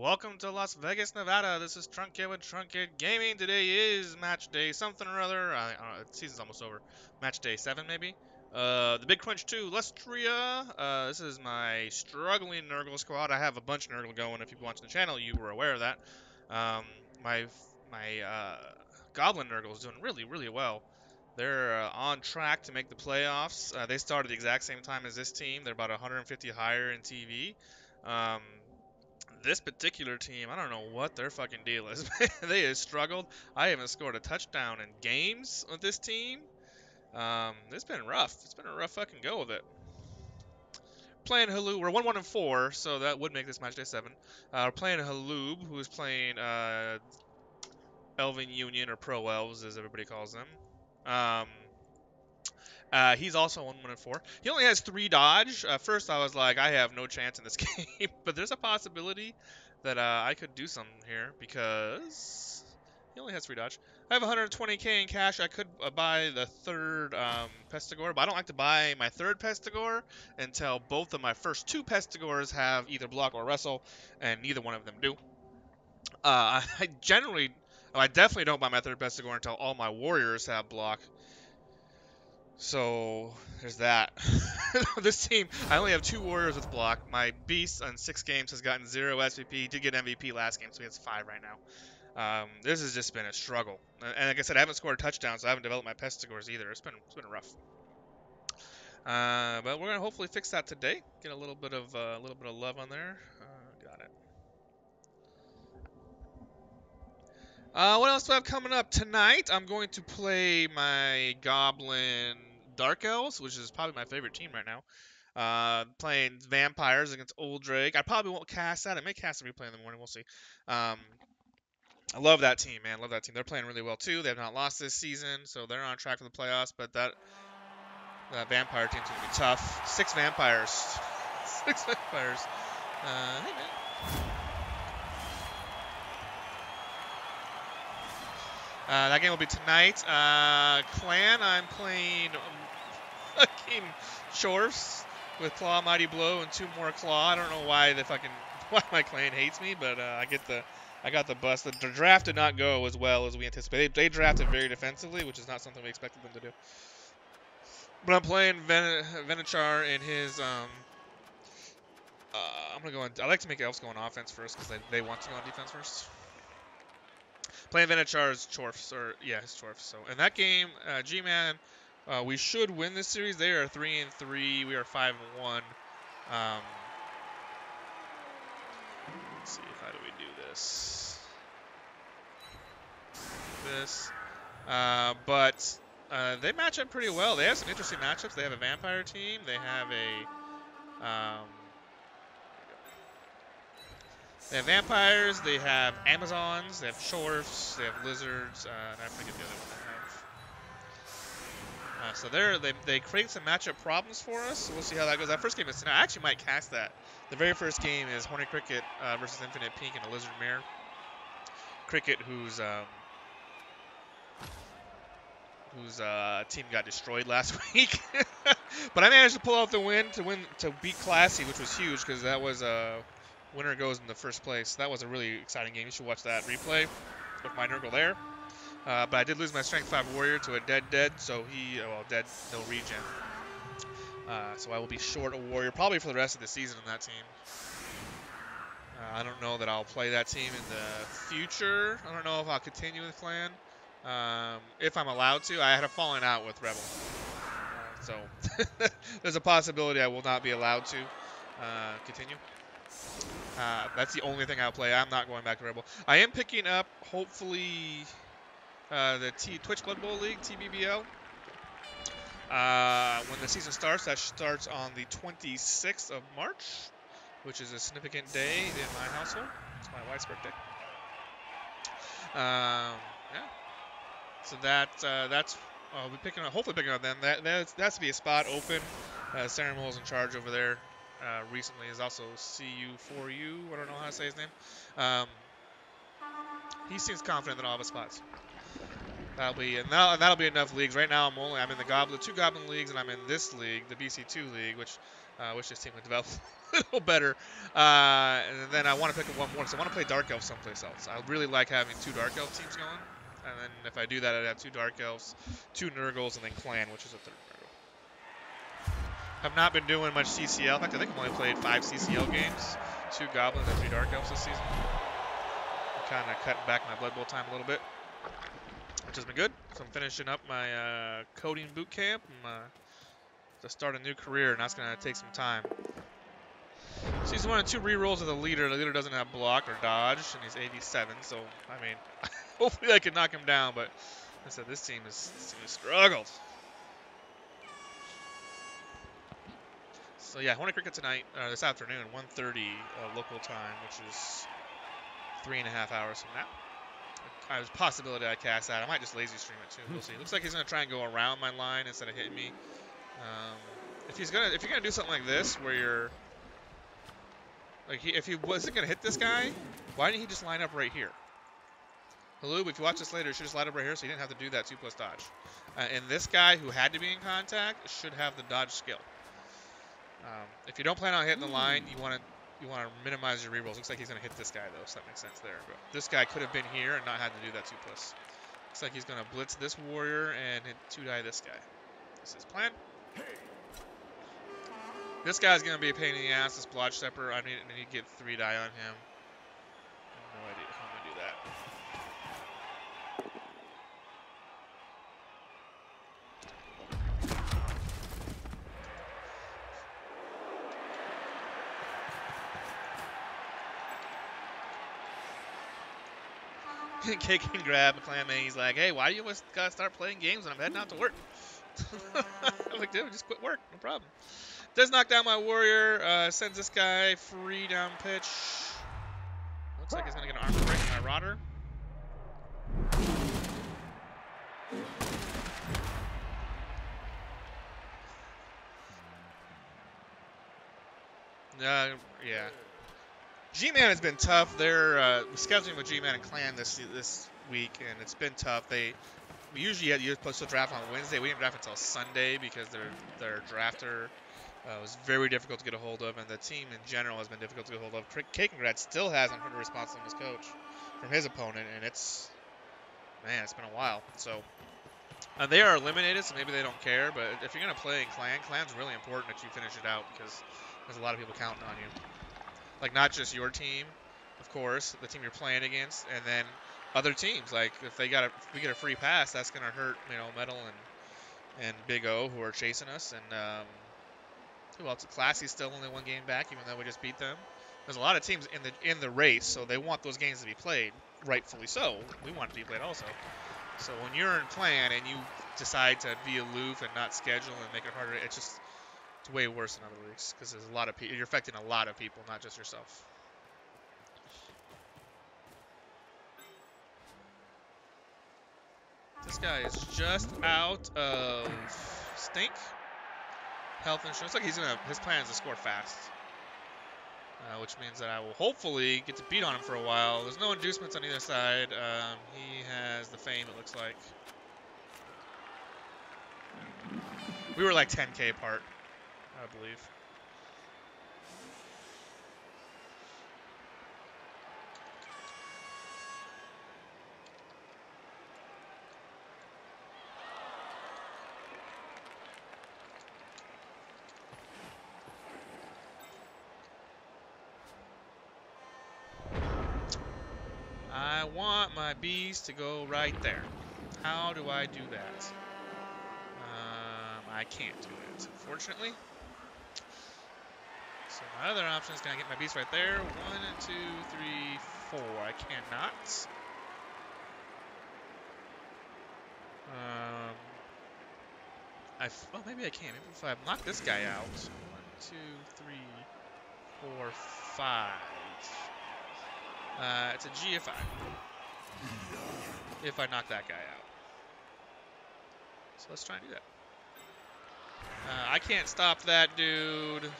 Welcome to Las Vegas, Nevada. This is Trunkit with Trunkit Gaming. Today is match day something or other. I don't know, the season's almost over. Match day 7 maybe. The Big Crunch 2, Lustria. This is my struggling Nurgle squad. I have a bunch of Nurgle going. If you've been watching the channel, you were aware of that. Um, my Goblin Nurgle is doing really well. They're on track to make the playoffs. They started the exact same time as this team. They're about 150 higher in TV. Um, this particular team, I don't know what their fucking deal is. They have struggled. I haven't scored a touchdown in games with this team. It's been rough. It's been a rough fucking go of it. Playing Halub, we're 1-1-4, so that would make this match day 7. We're playing Halub, who is playing Elven Union, or Pro Elves, as everybody calls them. He's also 1-1-4. He only has 3 dodge. First, I was like, I have no chance in this game, but there's a possibility that I could do something here because he only has 3 dodge. I have 120k in cash. I could buy the third Pestigore, but I don't like to buy my third Pestigore until both of my first 2 Pestigores have either block or wrestle, and neither one of them do. I definitely don't buy my third Pestigore until all my warriors have block. So there's that. This team, I only have 2 warriors with block. My beast on 6 games has gotten 0 SVP. Did get MVP last game, so he has 5 right now. This has just been a struggle. And like I said, I haven't scored a touchdown, so I haven't developed my Pestigores either. It's been rough. But we're gonna hopefully fix that today. Get a little bit of love on there. Got it. What else do I have coming up tonight? I'm going to play my Goblin Dark Elves, which is probably my favorite team right now. Playing Vampires against Old Drake. I probably won't cast that. I may cast a replay in the morning. We'll see. I love that team, man. Love that team. They're playing really well too. They have not lost this season, so they're on track for the playoffs. But that Vampire team's gonna be tough. 6 vampires. 6 vampires. Hey man. That game will be tonight. Clan, I'm playing fucking Chorfs with Claw, Mighty Blow, and 2 more Claw. I don't know why my clan hates me, but I got the bust. The draft did not go as well as we anticipated. They drafted very defensively, which is not something we expected them to do. But I'm playing Venichar in his I'm gonna go on. I like to make elves go on offense first because they want to go on defense first. Playing Venichar's Chorfs, his Chorfs. So in that game, G-Man, we should win this series. They are 3-3. We are 5-1. Let's see, how do we do this? But they match up pretty well. They have some interesting matchups. They have a vampire team. They have they have vampires, they have Amazons, they have Chorfs, they have lizards, and I forget the other one they have. So they create some matchup problems for us, so we'll see how that goes. That first game is tonight. I actually might cast that. The very first game is Horny Cricket versus Infinite Pink and a Lizard Mare. Cricket, whose team got destroyed last week. But I managed to pull out the win to beat Classy, which was huge because that was winner goes in the first place. That was a really exciting game. You should watch that replay with my Nurgle there. But I did lose my Strength 5 Warrior to a dead, so dead, no regen. So I will be short a Warrior probably for the rest of the season in that team. I don't know that I'll play that team in the future. I don't know if I'll continue with Clan. If I'm allowed to. I had a falling out with Rebel. So there's a possibility I will not be allowed to continue. That's the only thing I'll play. I'm not going back to Rebel. I am picking up, hopefully, the Twitch Blood Bowl League, TBBL. When the season starts, that starts on the 26th of March, which is a significant day in my household. It's my wife's birthday. Yeah. So that's we'll be hopefully picking up then. That's to be a spot open. Ceremon's in charge over there. Recently is also CU4U. I don't know how to say his name. He seems confident that I'll have a spot. that'll be enough leagues. Right now I'm in the two goblin leagues, and I'm in this league, the BC2 league, which I wish this team would develop a little better. And then I want to pick up one more, so I want to play Dark Elf someplace else. I really like having two Dark Elf teams going, and then if I do that, I'd have two Dark Elves, two Nurgles, and then Clan, which is a third Nurgle. Have not been doing much CCL. In fact, I think I've only played 5 CCL games, 2 Goblins and 3 Dark Elves this season. I'm kind of cutting back my Blood Bowl time a little bit, which has been good. So I'm finishing up my coding boot camp. I'm to start a new career, and that's going to take some time. Season 1 and 2 rerolls of the leader. The leader doesn't have block or dodge, and he's 87. So I mean, hopefully I can knock him down. But I said this team has struggled. So yeah, Hornet Cricket tonight, this afternoon, 1:30 local time, which is 3.5 hours from now. There's a possibility I cast that. I might just lazy stream it too. We'll see. Looks like he's gonna try and go around my line instead of hitting me. If you're gonna do something like this, where you're like, if he wasn't gonna hit this guy, why didn't he just line up right here? Halub, if you watch this later, you should just line up right here, so you didn't have to do that 2+ dodge. And this guy who had to be in contact should have the dodge skill. If you don't plan on hitting the line, you want to minimize your rerolls. Looks like he's going to hit this guy, though, so that makes sense there. But this guy could have been here and not had to do that 2+. Looks like he's going to blitz this warrior and hit 2-die this guy. This is his plan. This guy's going to be a pain in the ass, this Blodge Stepper. I need to get 3-die on him. I have no idea how I'm going to do that. Cake can grab McClam, and he's like, hey, why do you always gotta start playing games when I'm heading out to work? I'm like, dude, just quit work, no problem. Does knock down my warrior, sends this guy free down pitch. Looks like he's gonna get an armor break on my Rodder. Yeah. G-Man has been tough. They're scheduling with G-Man and Clan this week, and it's been tough. We usually you're supposed to draft on Wednesday. We didn't draft until Sunday because their drafter was very difficult to get a hold of, and the team in general has been difficult to get a hold of. Kakengrad still hasn't heard a response from his coach, from his opponent, and it's been a while. So they are eliminated, so maybe they don't care. But if you're gonna play in Clan's really important that you finish it out because there's a lot of people counting on you. Like, not just your team, of course, the team you're playing against, and then other teams. Like, if we get a free pass, that's gonna hurt, Metal and Big O, who are chasing us, and who else? Classy's still only 1 game back, even though we just beat them. There's a lot of teams in the race, so they want those games to be played, rightfully so. We want it to be played also. So when you're in plan and you decide to be aloof and not schedule and make it harder, it's way worse than other leagues because there's a lot of people. You're affecting a lot of people, not just yourself. This guy is just out of stink. Health insurance. Like his plan is to score fast, which means that I will hopefully get to beat on him for a while. There's no inducements on either side. He has the fame, it looks like. We were like 10K apart, I believe. I want my bees to go right there. How do I do that? I can't do it, unfortunately. So my other option is going to get my beast right there. 1, 2, 3, 4. I cannot. Well, maybe I can. Maybe if I knock this guy out. 1, 2, 3, 4, 5. It's a G if I knock that guy out. So let's try and do that. I can't stop that dude. If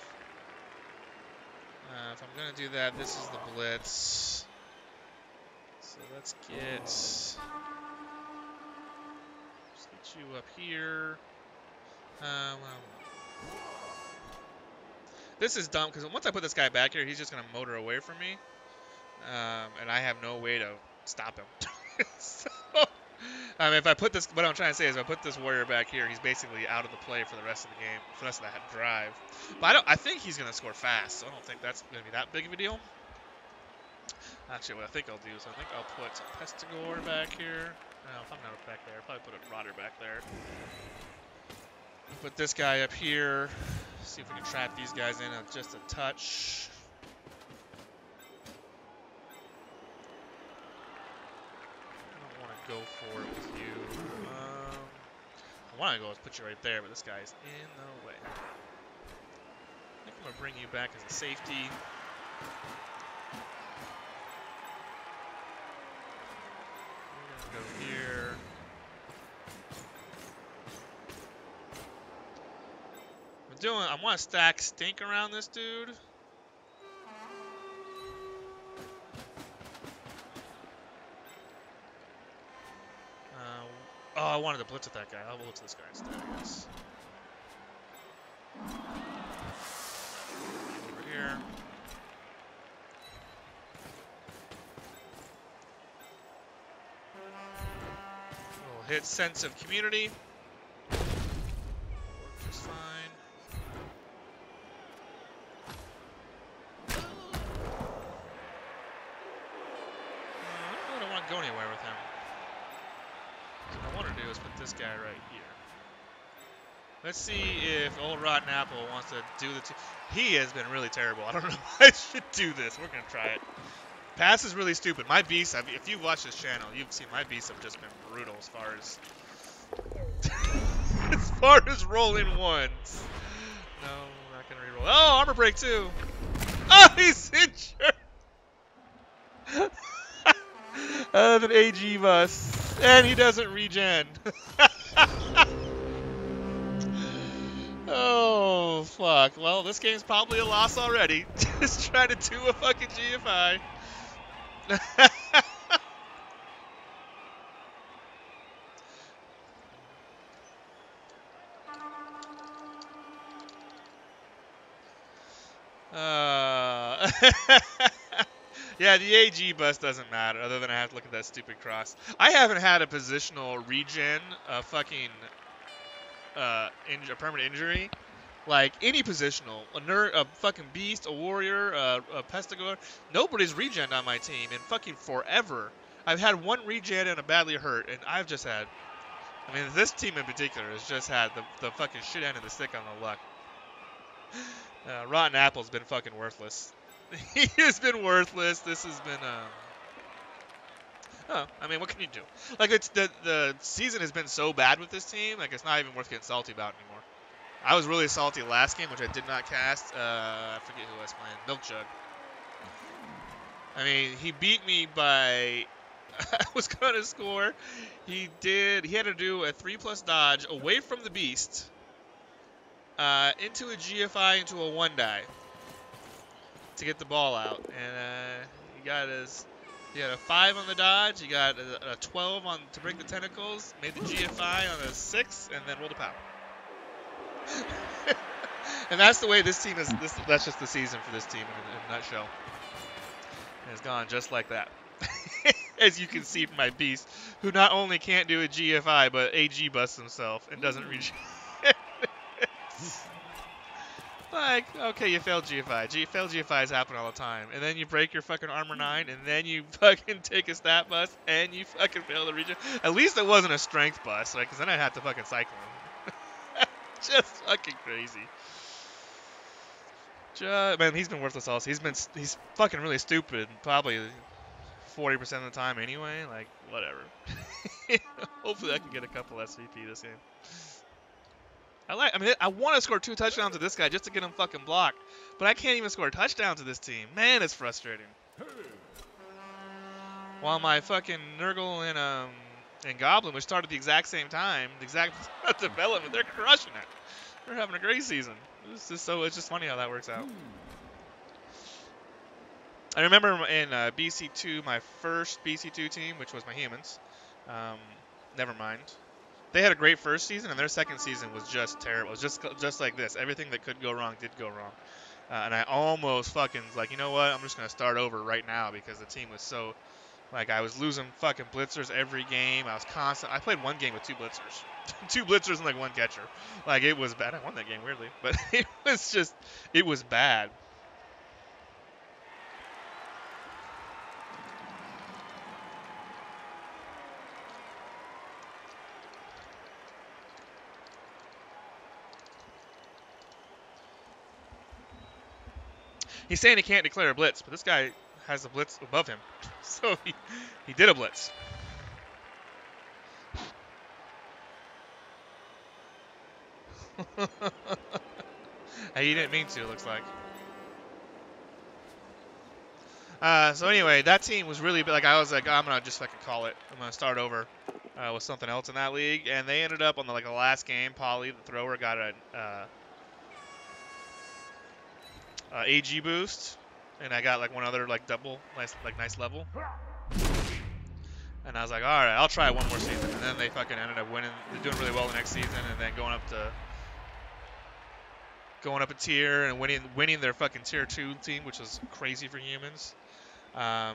I'm going to do that, this is the blitz. So let's get you up here. Well. This is dumb, because once I put this guy back here, he's just going to motor away from me. And I have no way to stop him. So, if I put this, what I'm trying to say is if I put this warrior back here, he's basically out of the play for the rest of the game, for the rest of that drive. But I think he's going to score fast, so I don't think that's going to be that big of a deal. Actually, what I think I'll do is I think I'll put Pestigore back here. No, if I'm not back there, I'll probably put a Rotter back there. Put this guy up here. See if we can trap these guys in just a touch. I don't want to go for it with you. I want to go put you right there, but this guy's in the way. I think I'm going to bring you back as a safety. We're going to go here. I want to stack stink around this dude. Oh, I wanted to blitz at that guy. I'll blitz this guy instead, I guess. Over here. We'll hit sense of community. Works just fine. Go anywhere with him. What I want to do is put this guy right here. Let's see if old Rotten Apple wants to do the he has been really terrible. I don't know if I should do this. We're going to try it. Pass is really stupid. My beasts, if you've watched this channel, you've seen my beasts have just been brutal as far as rolling ones. No, I'm not going to reroll. Oh, armor break too. Oh, he's injured. An AG bus. And he doesn't regen. Oh, fuck. Well, this game's probably a loss already. Just trying to do a fucking GFI. Yeah, the AG bus doesn't matter, other than I have to look at that stupid cross. I haven't had a positional regen, a permanent injury, like any positional, a fucking beast, a warrior, a pestigore. Nobody's regened on my team in fucking forever. I've had one regen and a badly hurt, and I've just had, I mean, this team in particular has just had the fucking shit end of the stick on the luck. Rotten Apple's been fucking worthless. He has been worthless. This has been, oh, I mean, what can you do? Like, it's the season has been so bad with this team, like, it's not even worth getting salty about anymore. I was really salty last game, which I did not cast. I forget who I was playing. Milk Jug. I mean, he beat me by, I was going to score. He had to do a 3+ dodge away from the beast, into a GFI, into a 1-die. To get the ball out, and he had a 5 on the dodge, he got a 12 on to break the tentacles, made the GFI on a 6, and then rolled a power. And that's the way this team is. That's just the season for this team in a nutshell. And it's gone just like that. As you can see from my beast, who not only can't do a GFI, but AG busts himself and doesn't reach. Like, okay, you failed GFI. Failed GFIs happen all the time. And then you break your fucking armor 9, and then you fucking take a stat bust, and you fucking fail the regen. At least it wasn't a strength bust, right? Because then I'd have to fucking cycle him. Just fucking crazy. Man, he's been worthless also. He's fucking really stupid, probably 40% of the time anyway. Like, whatever. Hopefully I can get a couple SVP this game. I want to score 2 touchdowns to this guy just to get him fucking blocked, but I can't even score a touchdown to this team. Man, it's frustrating. While my fucking Nurgle and Goblin, which started at the exact same time, the exact development, they're crushing it. They're having a great season. It's just funny how that works out. I remember in BC2, my first BC2 team, which was my humans. Never mind. They had a great first season, and their second season was just terrible. It was just like this. Everything that could go wrong did go wrong. And I almost fucking was like, you know what? I'm just gonna start over right now because the team was so like I was losing fucking blitzers every game. I was constant. I played one game with 2 blitzers, 2 blitzers and like 1 catcher. Like it was bad. I won that game weirdly, but it was bad. He's saying he can't declare a blitz, but this guy has a blitz above him, so he did a blitz. He didn't mean to, it looks like. So anyway, that team was really like I was like I'm gonna just fucking call it. I'm gonna start over with something else in that league, and they ended up on the last game. Polly, the thrower, got an AG boost, and I got like one other like double nice level. And I was like, all right, I'll try one more season. And then they fucking ended up winning. They're doing really well the next season, and then going up a tier and winning their fucking tier 2 team, which was crazy for humans. Yeah,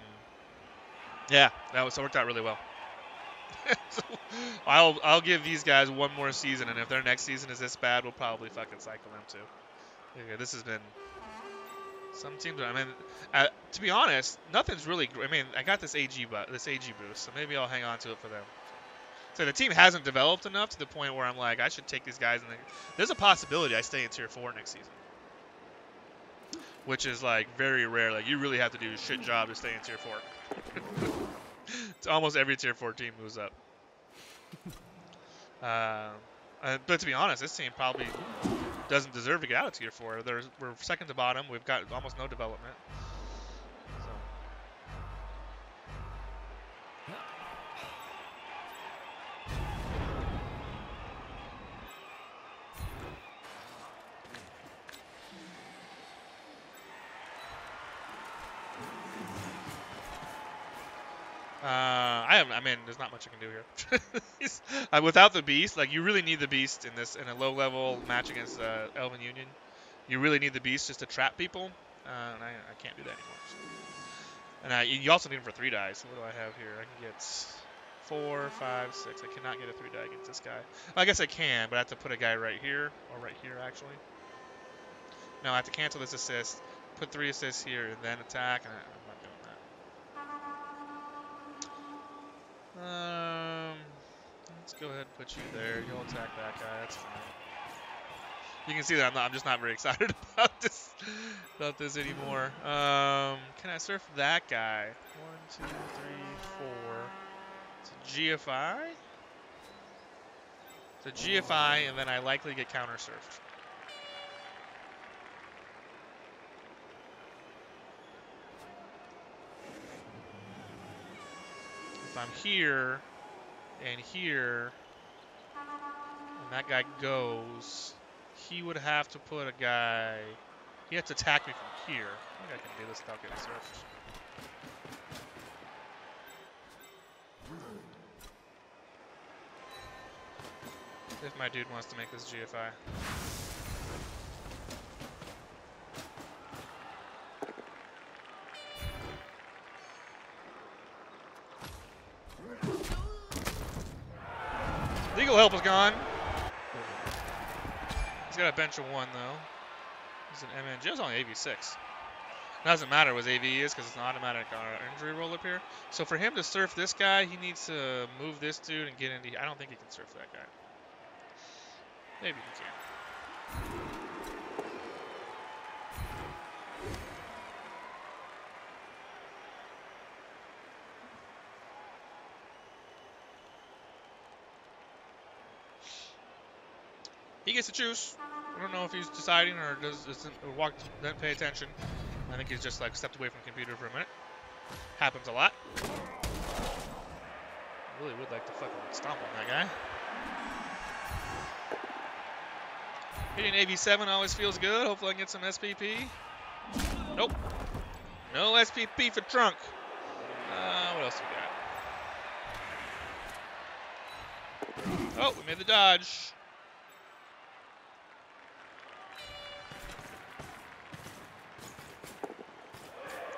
so it worked out really well. So I'll give these guys one more season, and if their next season is this bad, we'll probably fucking cycle them too. Okay, this has been some teams. I mean, to be honest, nothing's really. I mean, I got this AG boost, so maybe I'll hang on to it for them. So the team hasn't developed enough to the point where I'm like, I should take these guys. And there's a possibility I stay in tier 4 next season, which is like very rare. Like you really have to do a shit job to stay in tier 4. It's almost every tier 4 team moves up. But to be honest, this team probably doesn't deserve to get out of tier 4. We're second to bottom. We've got almost no development. So. I mean, there's not much I can do here. Without the beast, like you really need the beast in a low level match against Elven Union. You really need the beast just to trap people, and I can't do that anymore. So. And you also need him for 3 die. So what do I have here? I can get 4, 5, 6. I cannot get a 3 die against this guy. Well, I guess I can, but I have to put a guy right here or right here actually. No, I have to cancel this assist, put 3 assists here, and then attack. And I'm not doing that. Let's go ahead and put you there. You'll attack that guy. That's fine. You can see that I'm just not very excited about this anymore. Can I surf that guy? 1, 2, 3, 4. It's a GFI. It's a GFI, and then I likely get counter surfed. If I'm here and here, and that guy goes, he would have to put a guy. He has to attack me from here. I think I can do this without getting surfed. If my dude wants to make this GFI. Legal help is gone. He's got a bench of 1 though. He's an MNG. It's only AV6. It doesn't matter what AV is because it's an automatic injury roll up here. So for him to surf this guy, he needs to move this dude and get into. I don't think he can surf that guy. Maybe he can. He gets to choose. I don't know if he's deciding or doesn't pay attention. I think he's just like stepped away from the computer for a minute. Happens a lot. I really would like to fucking stomp on that guy. Hitting AV7 always feels good. Hopefully I can get some SPP. Nope. No SPP for Trunk. What else we got? Oh, we made the dodge.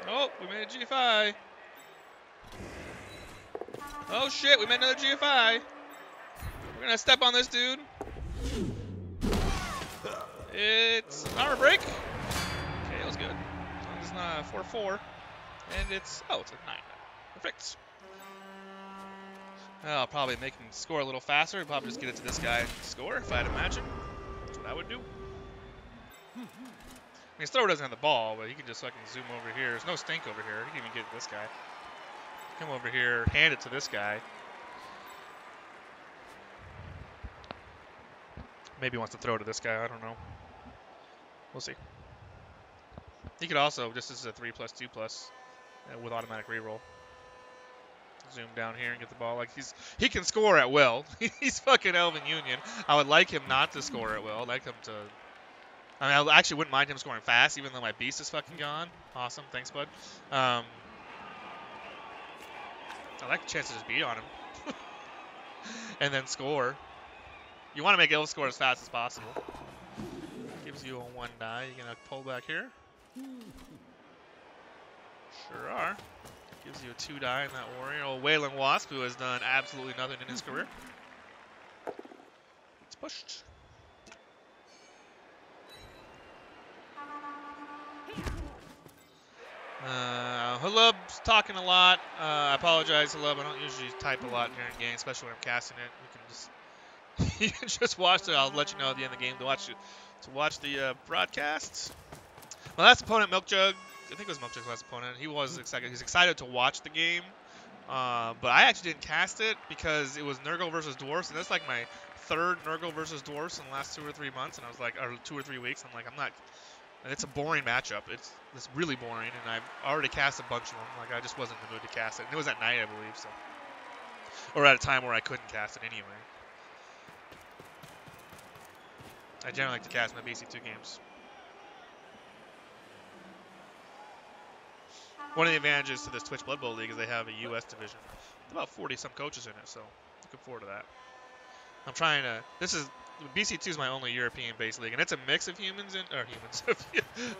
Oh, we made a GFI. Oh shit, we made another GFI. We're gonna step on this dude. It's an armor break. Okay, that was good. It's not 4-4. And it's, oh, it's a 9. Perfect. I'll probably make him score a little faster. I'd probably just get it to this guy and score if I had to match him. That's what I would do. I mean, his thrower doesn't have the ball, but he can just fucking zoom over here. There's no stink over here. He can even get it to this guy. Come over here, hand it to this guy. Maybe he wants to throw it to this guy. I don't know. We'll see. He could also, just as a 3+2+ with automatic reroll. Zoom down here and get the ball. Like he can score at will. He's fucking Elven Union. I would like him not to score at will. I'd like him to. I mean, I actually wouldn't mind him scoring fast, even though my beast is fucking gone. Awesome, thanks, bud. I like the chance to just beat on him and then score. You want to make Elf score as fast as possible. Gives you a 1 die. You gonna pull back here? Sure are. Gives you a 2 die in that warrior. Old Wailing Wasp, who has done absolutely nothing in his career. It's pushed. Halub's talking a lot. I apologize, Halub. I don't usually type a lot during game, especially when I'm casting it. You can just watch it. I'll let you know at the end of the game to watch the broadcasts. My last opponent, Milk Jug. I think it was Milk Jug's last opponent. He was excited. He's excited to watch the game, but I actually didn't cast it because it was Nurgle versus Dwarfs, and that's like my 3rd Nurgle versus Dwarfs in the last 2 or 3 months, and I was like, or 2 or 3 weeks. I'm like, I'm not. And it's a boring matchup. It's really boring, and I've already cast a bunch of them. Like I just wasn't in the mood to cast it. And it was at night, I believe, so, or at a time where I couldn't cast it anyway. I generally like to cast my BC2 games. One of the advantages to this Twitch Blood Bowl League is they have a U.S. division. About 40-some coaches in it, so looking forward to that. I'm trying to. BC2 is my only European-based league, and it's a mix of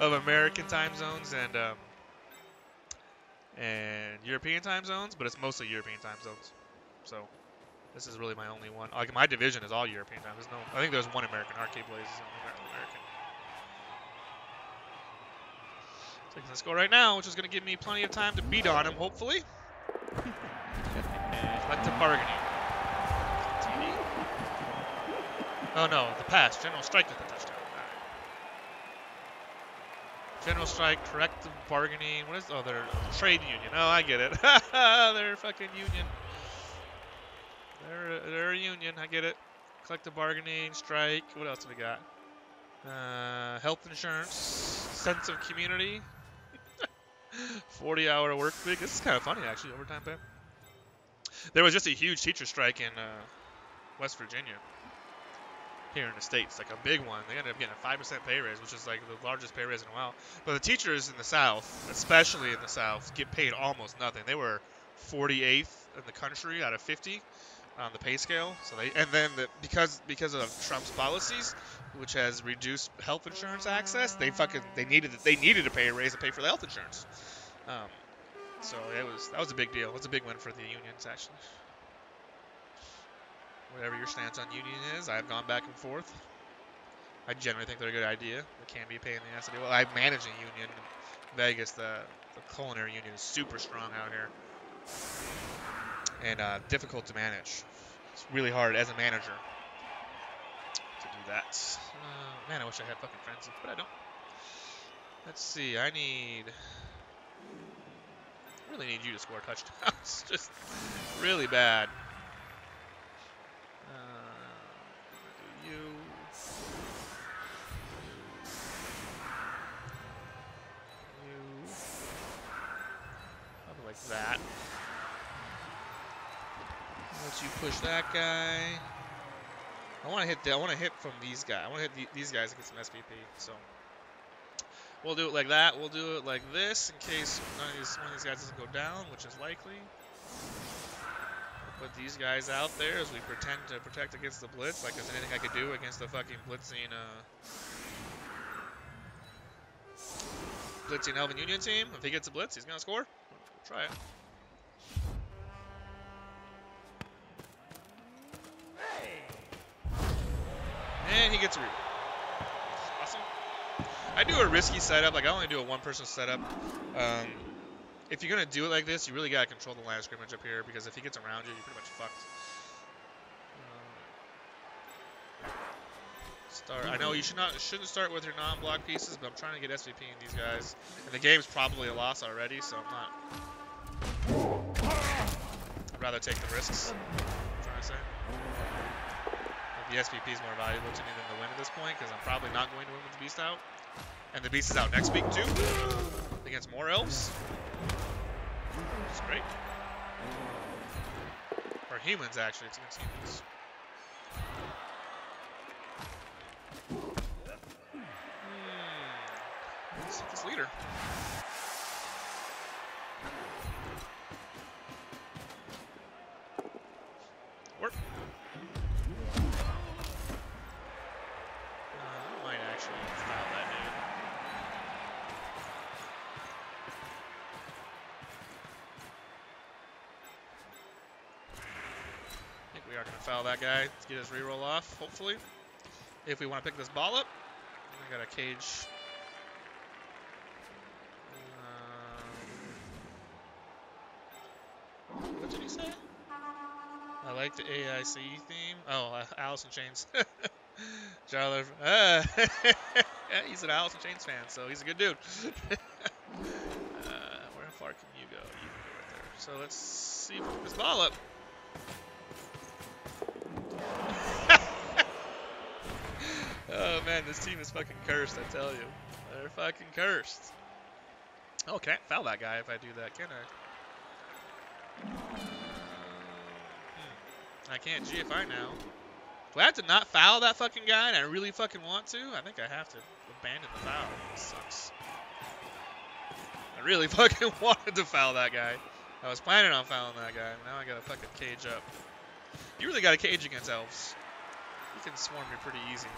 of American time zones and European time zones, but it's mostly European time zones. So this is really my only one. Like my division is all European time. I think there's one American. Arcade Blaze is only American. Taking this go right now, which is going to give me plenty of time to beat on him, hopefully. And collective bargaining. TV. Oh no, the pass. General Strike with the touchdown. Right. General Strike, corrective bargaining. What is? Oh, they're trade union. Oh, I get it. They're fucking union. They're a union. I get it. Collective bargaining, strike. What else have we got? Health insurance, sense of community. 40-hour work week. This is kind of funny, actually, overtime pay. There was just a huge teacher strike in West Virginia here in the States, like a big one. They ended up getting a 5% pay raise, which is like the largest pay raise in a while. But the teachers in the South, especially in the South, get paid almost nothing. They were 48th in the country out of 50 on the pay scale. So because of Trump's policies, which has reduced health insurance access, they needed a pay raise to pay for the health insurance. So that was a big deal. It was a big win for the unions, actually. Whatever your stance on union is, I've gone back and forth. I generally think they're a good idea. It can be a pain in the ass to do. Well, I manage a union in Vegas. The culinary union is super strong out here and difficult to manage. It's really hard as a manager to do that. Man, I wish I had fucking frenzy, but I don't. Let's see. I really need you to score touchdowns. Just really bad. Do you. Probably like that. Let you push that guy. I want to hit from these guys. I want to hit these guys to get some SPP. So we'll do it like that. We'll do it like this in case one of these guys doesn't go down, which is likely. Put these guys out there as we pretend to protect against the blitz. Like there's anything I could do against the fucking blitzing Elven Union team. If he gets a blitz, he's gonna score. We'll try it. And he gets a reroll. Awesome. I do a risky setup. Like I only do a one-person setup. If you're gonna do it like this, you really gotta control the line of scrimmage up here because if he gets around you, you're pretty much fucked. I know you shouldn't start with your non-block pieces, but I'm trying to get SVP in these guys, and the game's probably a loss already, so I'm not. I'd rather take the risks. I'm trying to say. The SVP is more valuable to me than the win at this point because I'm probably not going to win with the Beast out, and the Beast is out next week too against more elves. Which is great. Or humans, actually. It's against humans. Let's see this leader. Work. I might actually foul that dude. I think we are going to foul that guy to get his reroll off, hopefully. If we want to pick this ball up. I got a cage. What did he say? I like the AIC theme. Oh, Alice in Chains. Charlotte. Yeah, he's an Alice in Chains fan, so he's a good dude. Where far can you go? You can go right there. So let's see if we can pick this ball up. Oh man, this team is fucking cursed, I tell you. They're fucking cursed. Oh, can't foul that guy if I do that, can I? I can't GFI now. Do I have to not foul that fucking guy and I really fucking want to? I think I have to abandon the foul. This sucks. I really fucking wanted to foul that guy. I was planning on fouling that guy. Now I gotta fucking cage up. You really gotta cage against elves. You can swarm me pretty easy.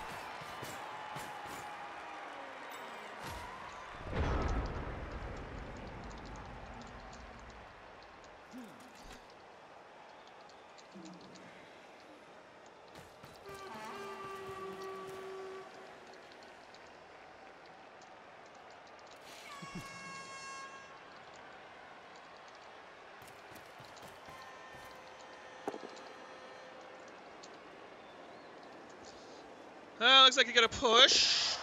Looks like he got a push.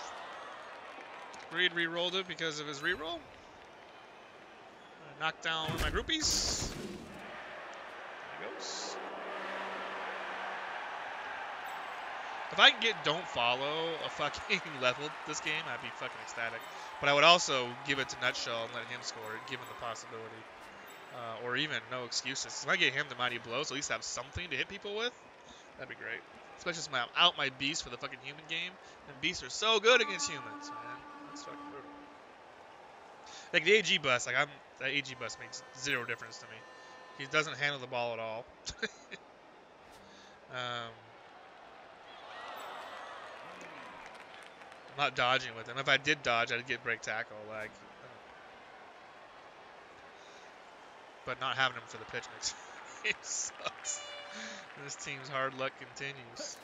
Reed re-rolled it because of his re-roll. Knocked down one of my groupies. There he goes. If I can get don't follow a fucking level this game, I'd be fucking ecstatic. But I would also give it to Nutshell and let him score it, given the possibility. Or even no excuses. If I get him the Mighty Blow, so at least have something to hit people with, that'd be great. Especially since I'm out my beast for the fucking human game. And beasts are so good against humans, man. That's fucking brutal. Like the AG bus, that AG bus makes zero difference to me. He doesn't handle the ball at all. I'm not dodging with him. If I did dodge, I'd get break tackle. Like, but not having him for the pitch makes it sucks. This team's hard luck continues.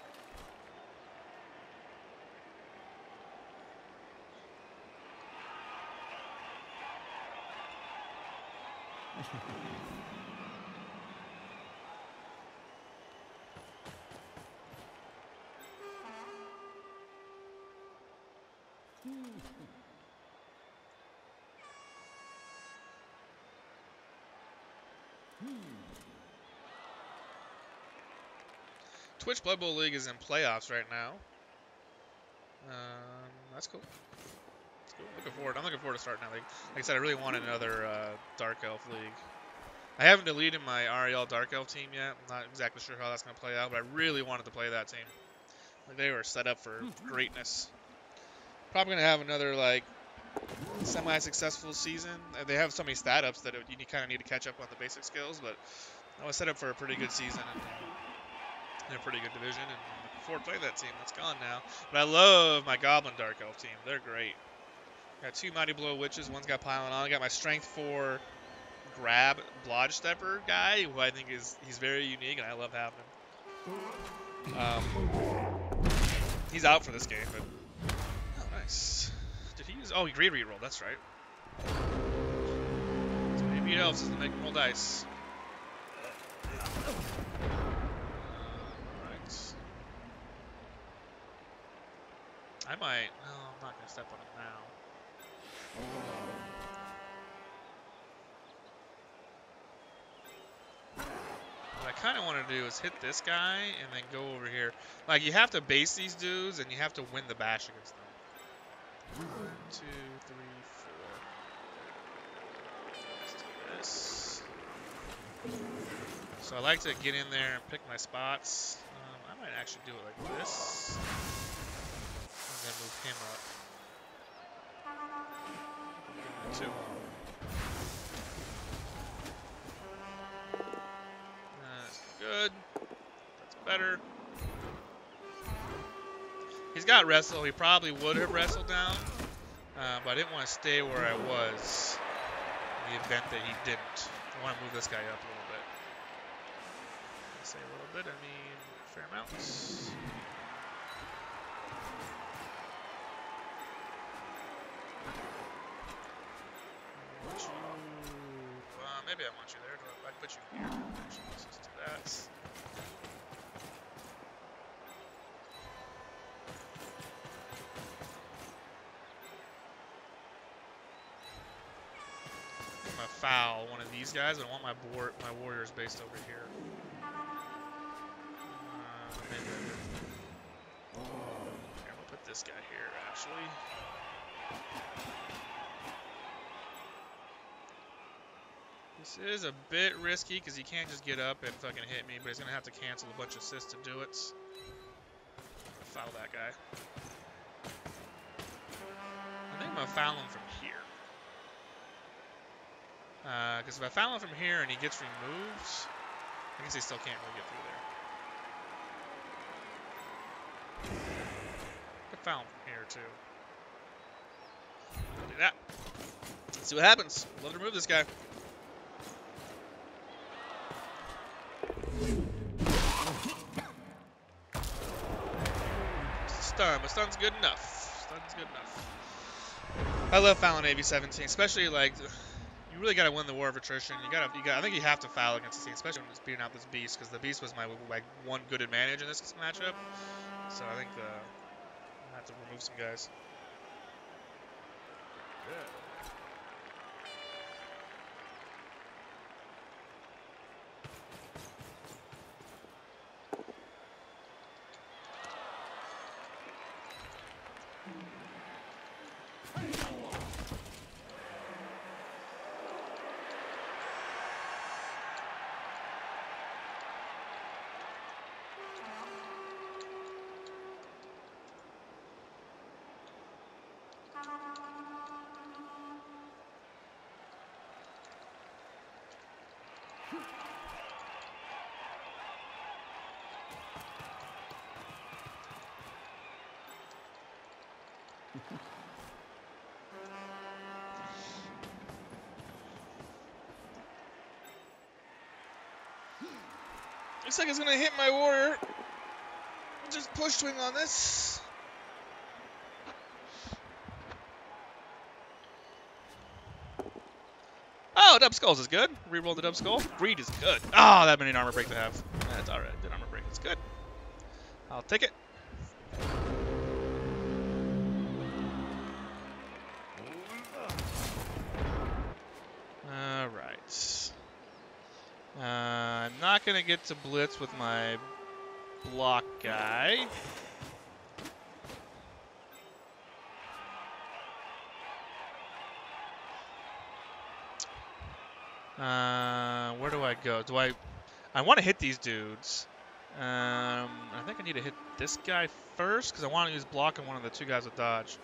Twitch Blood Bowl League is in playoffs right now. That's cool. That's cool. I'm looking forward to starting that league. Like I said, I really wanted another Dark Elf league. I haven't deleted my REL Dark Elf team yet. I'm not exactly sure how that's going to play out, but I really wanted to play that team. Like they were set up for greatness. Probably going to have another like semi-successful season. They have so many stat ups that you kind of need to catch up on the basic skills, but I was set up for a pretty good season and in a pretty good division, and I'm looking forward to playing that team. That's gone now. But I love my Goblin Dark Elf team. They're great. Got 2 Mighty Blow Witches. One's got Pylon on. I got my Strength 4 Grab Blodge Stepper guy, who I think he's very unique, and I love having him. He's out for this game, but oh, nice. Did he use? Oh, he greed reroll. That's right. So maybe elves doesn't make him roll dice. Alright. I might. No, I'm not gonna step on him now. What I kind of want to do is hit this guy and then go over here. Like, you have to base these dudes and you have to win the bash against them. 1, 2, 3, 4. Let's do this. So I like to get in there and pick my spots. I might actually do it like this. And then move him up. 2. That's good. That's better. He's got wrestle. He probably would have wrestled down, but I didn't want to stay where I was in the event that he didn't. I want to move this guy up a little bit. When I say a little bit, I mean a fair amount. Maybe I want you there. I can put you here. Actually, let's just do that. I'm gonna foul one of these guys. I want my warriors based over here. Maybe I'm gonna put this guy here, actually. This is a bit risky because he can't just get up and fucking hit me, but he's gonna have to cancel a bunch of assists to do it. Foul that guy. I think I'm gonna foul him from here. Because if I foul him from here and he gets removed, I guess he still can't really get through there. I could foul him from here too. I'll do that. Let's see what happens. Love to remove this guy. Stun, but stun's good enough. Stun's good enough. I love fouling AB-17, especially like you really gotta win the war of attrition. I think you have to foul against the team, especially when it's beating out this beast, because the beast was my one good advantage in this matchup. So I think I have to remove some guys. Yeah. Looks like it's gonna hit my warrior. Just push swing on this. Oh, dub skulls is good. Reroll the dub skull. Greed is good. Oh, that many armor break to have. That's alright. Good armor break. It's good. I'll take it. Alright. I'm not going to get to blitz with my block guy. Where do I go? I want to hit these dudes. I think I need to hit this guy first because I want to use block on one of the 2 guys with dodge.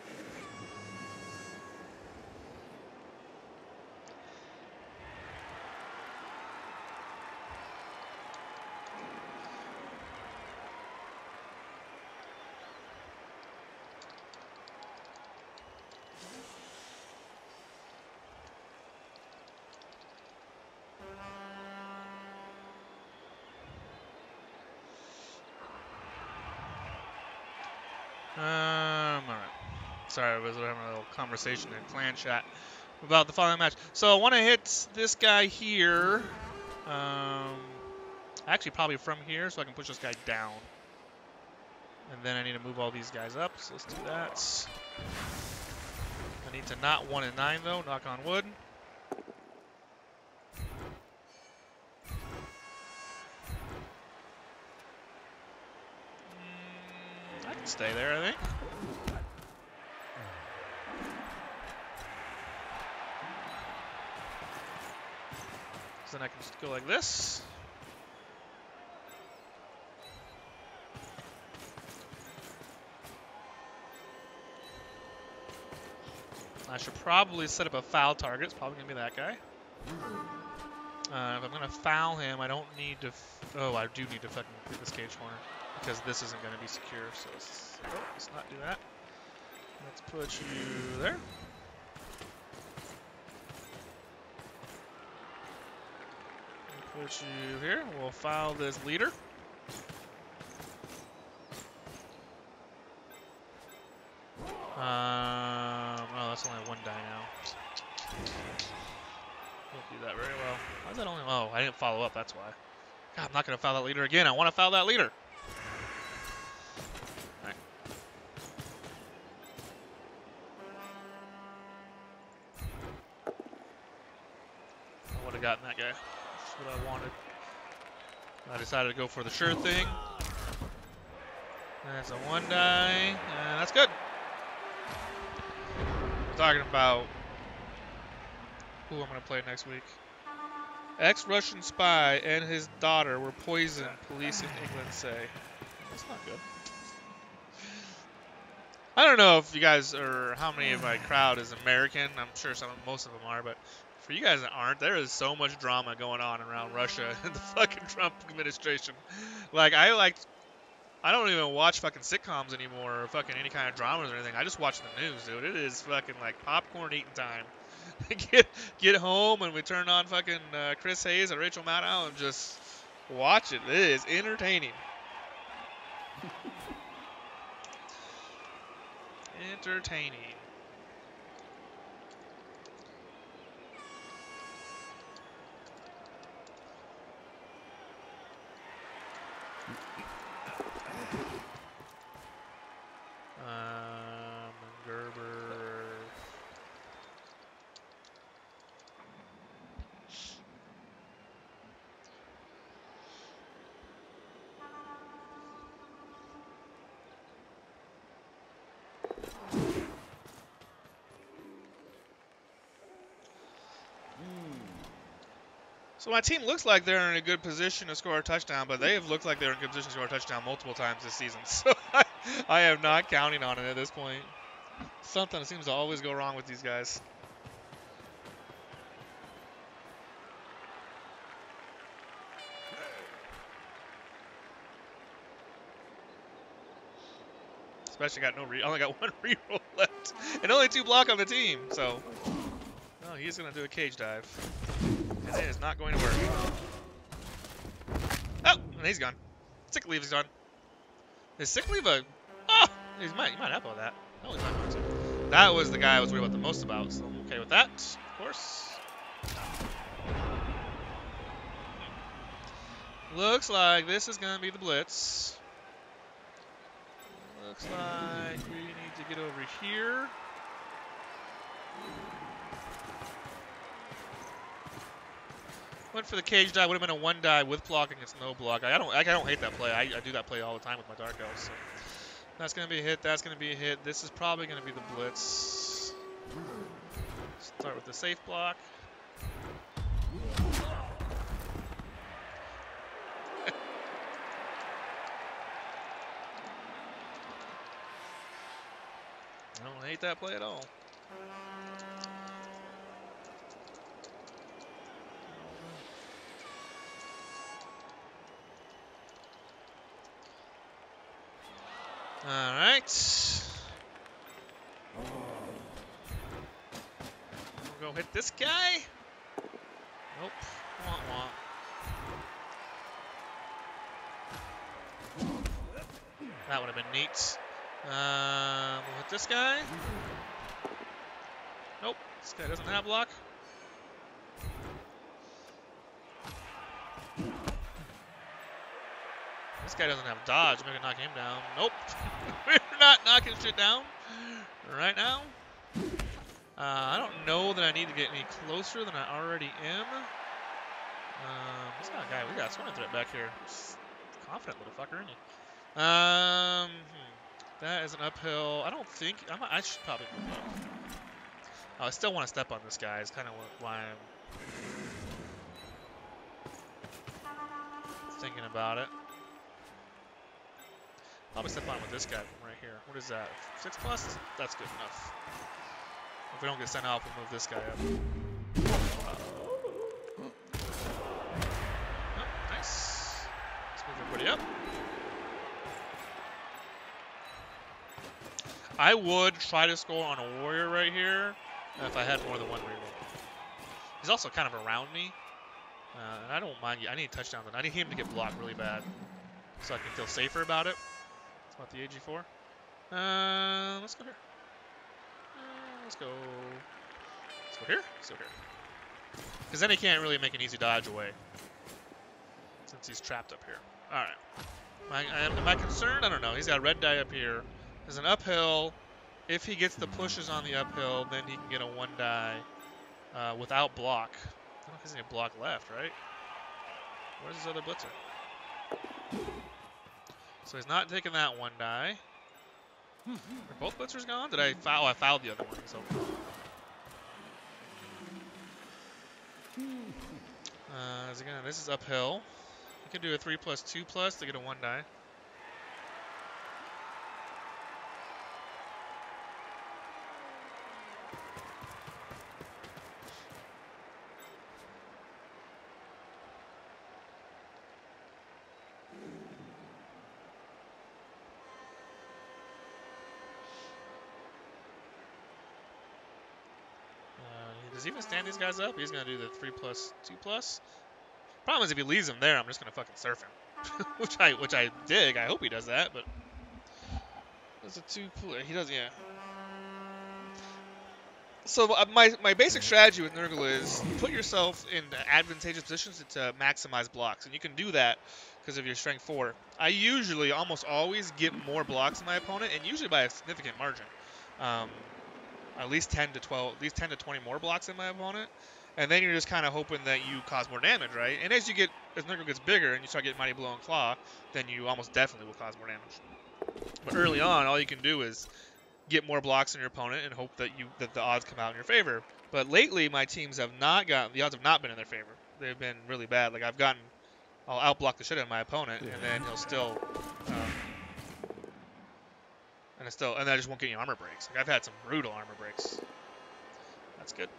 Sorry, I was having a little conversation in clan chat about the following match. So I want to hit this guy here. Actually, probably from here, so I can push this guy down. And then I need to move all these guys up, so let's do that. I need to not 1 and 9 though, knock on wood. I can stay there, I think. So then I can just go like this. I should probably set up a foul target. It's probably going to be that guy. If I'm going to foul him, I don't need to... oh, I do need to fucking complete this cage corner. Because this isn't going to be secure. So let's not do that. Let's put you there. Put you here. We'll foul this leader. Oh, that's only 1 die now. Don't do that very well. How's that only? Oh, I didn't follow up. That's why. God, I'm not gonna foul that leader again. I want to foul that leader. All right. I would have gotten that guy. That's what I wanted. I decided to go for the sure thing. That's a 1 die, and that's good. Talking about who I'm going to play next week. Ex-Russian spy and his daughter were poisoned, police in England say. That's not good. I don't know if you guys or how many of my crowd is American. I'm sure most of them are, but for you guys that aren't, there is so much drama going on around Russia and the fucking Trump administration. I don't even watch fucking sitcoms anymore or fucking any kind of dramas or anything. I just watch the news, dude. It is fucking like popcorn eating time. get home and we turn on fucking Chris Hayes and Rachel Maddow and just watch it. It is entertaining. Entertaining. Gerber. So my team looks like they're in a good position to score a touchdown, but they have looked like they're in a good position to score a touchdown multiple times this season. So I am not counting on it at this point. Something seems to always go wrong with these guys. Especially got I only got 1 reroll left, and only 2 block on the team. So, oh, he's gonna do a cage dive, and it is not going to work. Oh, and he's gone. Sick leave is gone. Is sick leave a? Oh, he might have all that. No, he's not going to. That was the guy I was worried about the most about. So I'm okay with that, of course. Looks like this is gonna be the blitz. Looks like we need to get over here. Went for the cage die. Would have been a 1 die with block against no block. I don't hate that play. I do that play all the time with my dark elves. So. That's gonna be a hit. That's gonna be a hit. This is probably gonna be the blitz. Start with the safe block. I don't hate that play at all. All right. We'll go hit this guy. Nope. That would have been neat. We'll hit this guy. Nope, this guy doesn't have block. This guy doesn't have dodge. I'm gonna knock him down. Nope. We're not knocking shit down right now. I don't know that I need to get any closer than I already am. This not a guy. We got a swimming threat back here. Confident little fucker, isn't he? That is an uphill. I don't think. I should probably move up. Oh, I still want to step on this guy. It's kind of why I'm thinking about it. Probably step on with this guy right here. What is that? 6+? That's good enough. If we don't get sent off, we'll move this guy up. Oh, nice. Let's move everybody up. I would try to score on a warrior right here if I had more than one reroll. He's also kind of around me. And I don't mind. I need touchdowns. I need him to get blocked really bad so I can feel safer about it. That's what the AG4. Let's go here. Let's go here. Let's go here. Because then he can't really make an easy dodge away since he's trapped up here. All right. Am I concerned? I don't know. He's got a red die up here. There's an uphill. If he gets the pushes on the uphill, then he can get a 1 die without block. I don't think he's any block left, right? Where's his other blitzer? So he's not taking that 1 die. Are both blitzers gone? Did I foul? I fouled the other one. So. This is uphill. You can do a 3+2+ to get a 1 die. Does he even stand these guys up? He's going to do the 3+2+. Problem is if he leaves him there, I'm just going to fucking surf him. which I dig. I hope he does that, but that's a 2+. He does, yeah. So my basic strategy with Nurgle is put yourself in advantageous positions to maximize blocks, and you can do that because of your strength 4. I usually, almost always, get more blocks than my opponent, and usually by a significant margin. At least 10 to 12, at least 10 to 20 more blocks than my opponent, and then you're just kind of hoping that you cause more damage, right? And as Nurgle gets bigger and you start getting Mighty Blow and Claw, then you almost definitely will cause more damage. But early on, all you can do is get more blocks than your opponent and hope that the odds come out in your favor. But lately, my teams have not gotten the odds have not been in their favor. They've been really bad. Like I'll outblock the shit out of my opponent, and then he'll still. And I just won't get any armor breaks. Like I've had some brutal armor breaks. That's good.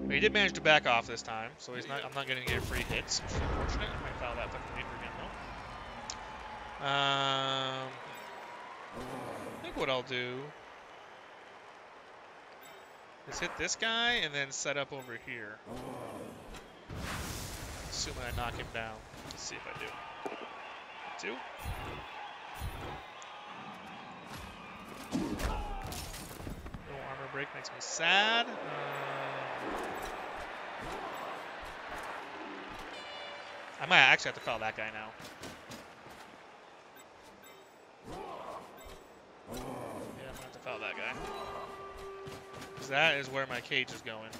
But he did manage to back off this time, so I'm not going to get free hits, which is unfortunate. I might foul that fucking leader again though. I think what I'll do is hit this guy and then set up over here. Assuming I knock him down. Let's see if I do. 2. No armor break makes me sad. I might actually have to foul that guy now. Yeah, I'm gonna have to foul that guy. Because that is where my cage is going.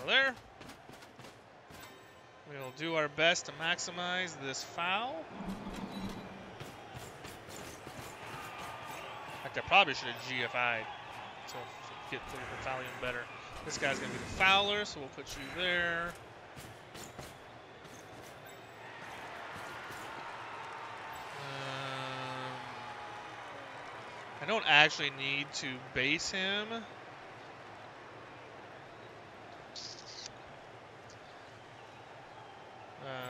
There. We'll do our best to maximize this foul. In fact, I probably should have GFI'd to get the foul even better. This guy's going to be the fouler, so we'll put you there. I don't actually need to base him.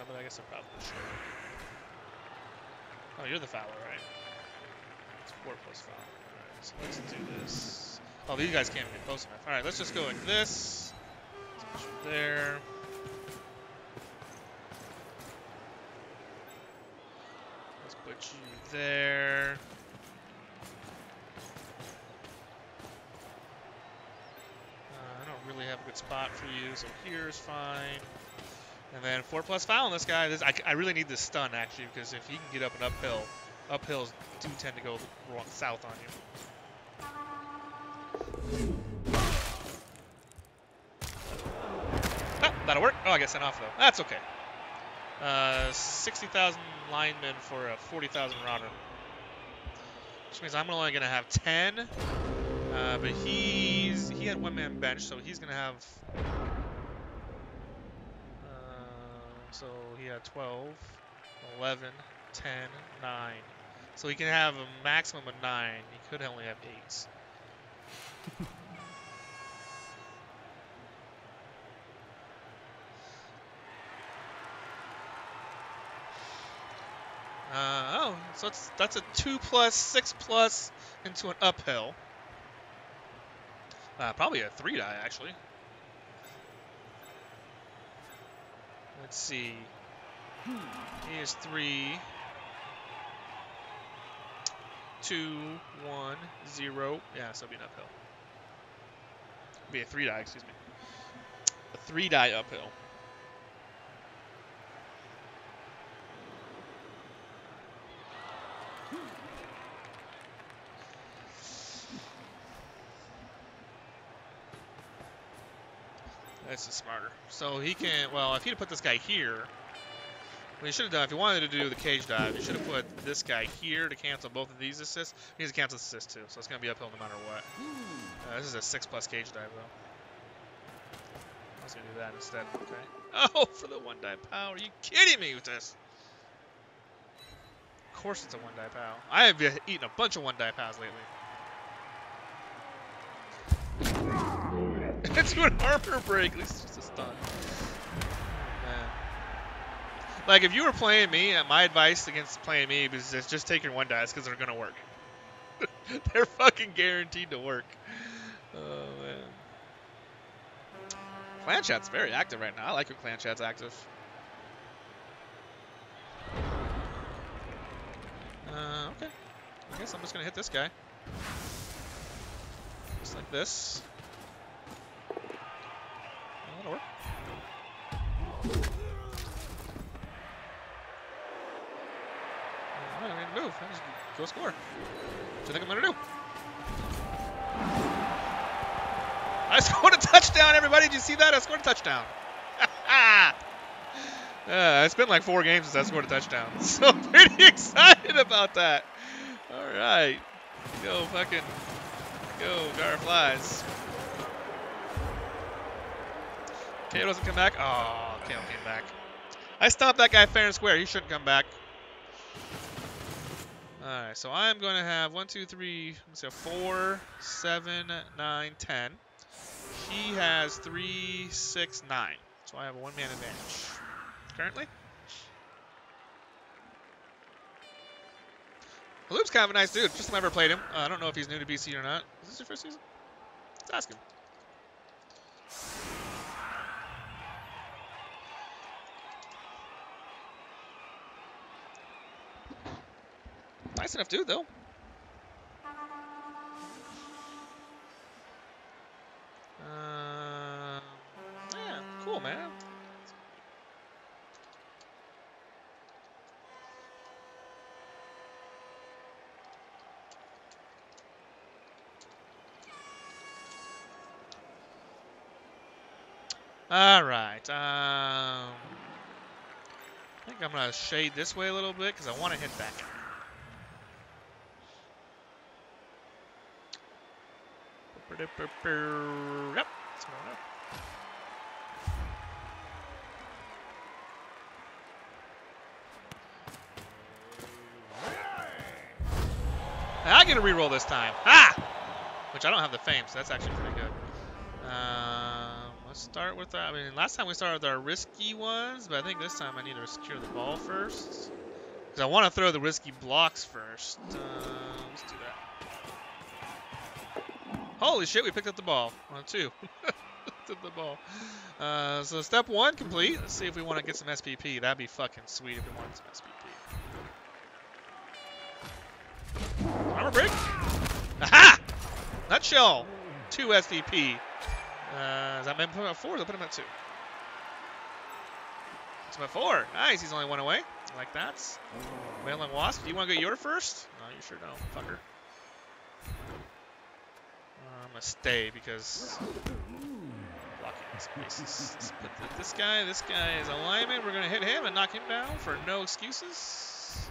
But I guess I probably should. Oh, you're the fouler, right? It's 4 plus foul. Alright, so let's do this. Oh, these guys can't get close enough. Alright, let's just go like this. Let's put you there. Let's put you there. I don't really have a good spot for you, so here's fine. And then 4 plus foul on this guy. I really need this stun, actually, because if he can get up and uphill, uphills do tend to go wrong south on you. Oh, that'll work. Oh, I got sent off, though. That's okay. 60,000 linemen for a 40,000 router. Which means I'm only going to have 10. But he had 1-man bench, so he's going to have... so he had 12, 11, 10, 9. So he can have a maximum of 9. He could only have 8. So that's a 2 plus, 6 plus into an uphill. Probably a 3 die, actually. Let's see. He is 3, 2, 1, 0. Yeah, so it'll be an uphill. It'll be a 3 die, excuse me. A 3 die uphill. This is smarter. So he can, well, if he'd have put this guy here, what he should have done, if he wanted to do the cage dive, he should have put this guy here to cancel both of these assists. He needs to cancel this assist too, so it's going to be uphill no matter what. This is a 6 plus cage dive, though. I was going to do that instead. Okay. Oh, for the 1 die pow. Are you kidding me with this? Of course it's a 1 die pow. I have eaten a bunch of 1 die pows lately. It's doing armor break. At least it's just a stun. Oh, man. Like, if you were playing me, my advice against playing me is just take your 1 dice because they're going to work. They're fucking guaranteed to work. Oh, man. Clan chat's very active right now. I like when clan chat's active. Okay. I guess I'm just going to hit this guy. Just like this. That'll work. I'm going to move. I just go score. What do you think I'm going to do? I scored a touchdown, everybody. Did you see that? I scored a touchdown. It's been like 4 games since I scored a touchdown. So I'm pretty excited about that. All right. Go fucking go, Garflies. KO doesn't come back. Oh, KO came back. I stopped that guy fair and square. He shouldn't come back. Alright, so I'm going to have 1, 2, 3, let's see, 4, 7, 9, 10. He has 3, 6, 9. So I have a 1-man advantage. Currently. Halub's kind of a nice dude. Just never played him. I don't know if he's new to BC or not. Is this your first season? Let's ask him. Nice enough dude, though. Yeah, cool, man. All right. I think I'm gonna shade this way a little bit because I want to hit that guy. Yep. What's going on? I get a reroll this time. Ha! Which I don't have the fame, so that's actually pretty good. Let's start with our, I mean, last time we started with our risky ones, but I think this time I need to secure the ball first. Because I want to throw the risky blocks first. Let's do that. Holy shit, we picked up the ball. On 2. Picked up the ball. So step 1 complete. Let's see if we want to get some SPP. That'd be fucking sweet if we wanted some SPP. Armor break. Aha! Nutshell. 2 SVP. Is that meant to put him at 4? Or put him at 2? It's at 4. Nice. He's only 1 away. Like that. Wailing Wasp. Do you want to go your first? No, you sure don't, fucker. I'm gonna stay because blocking spaces. Let's put this guy. This guy is alignment. We're gonna hit him and knock him down for no excuses.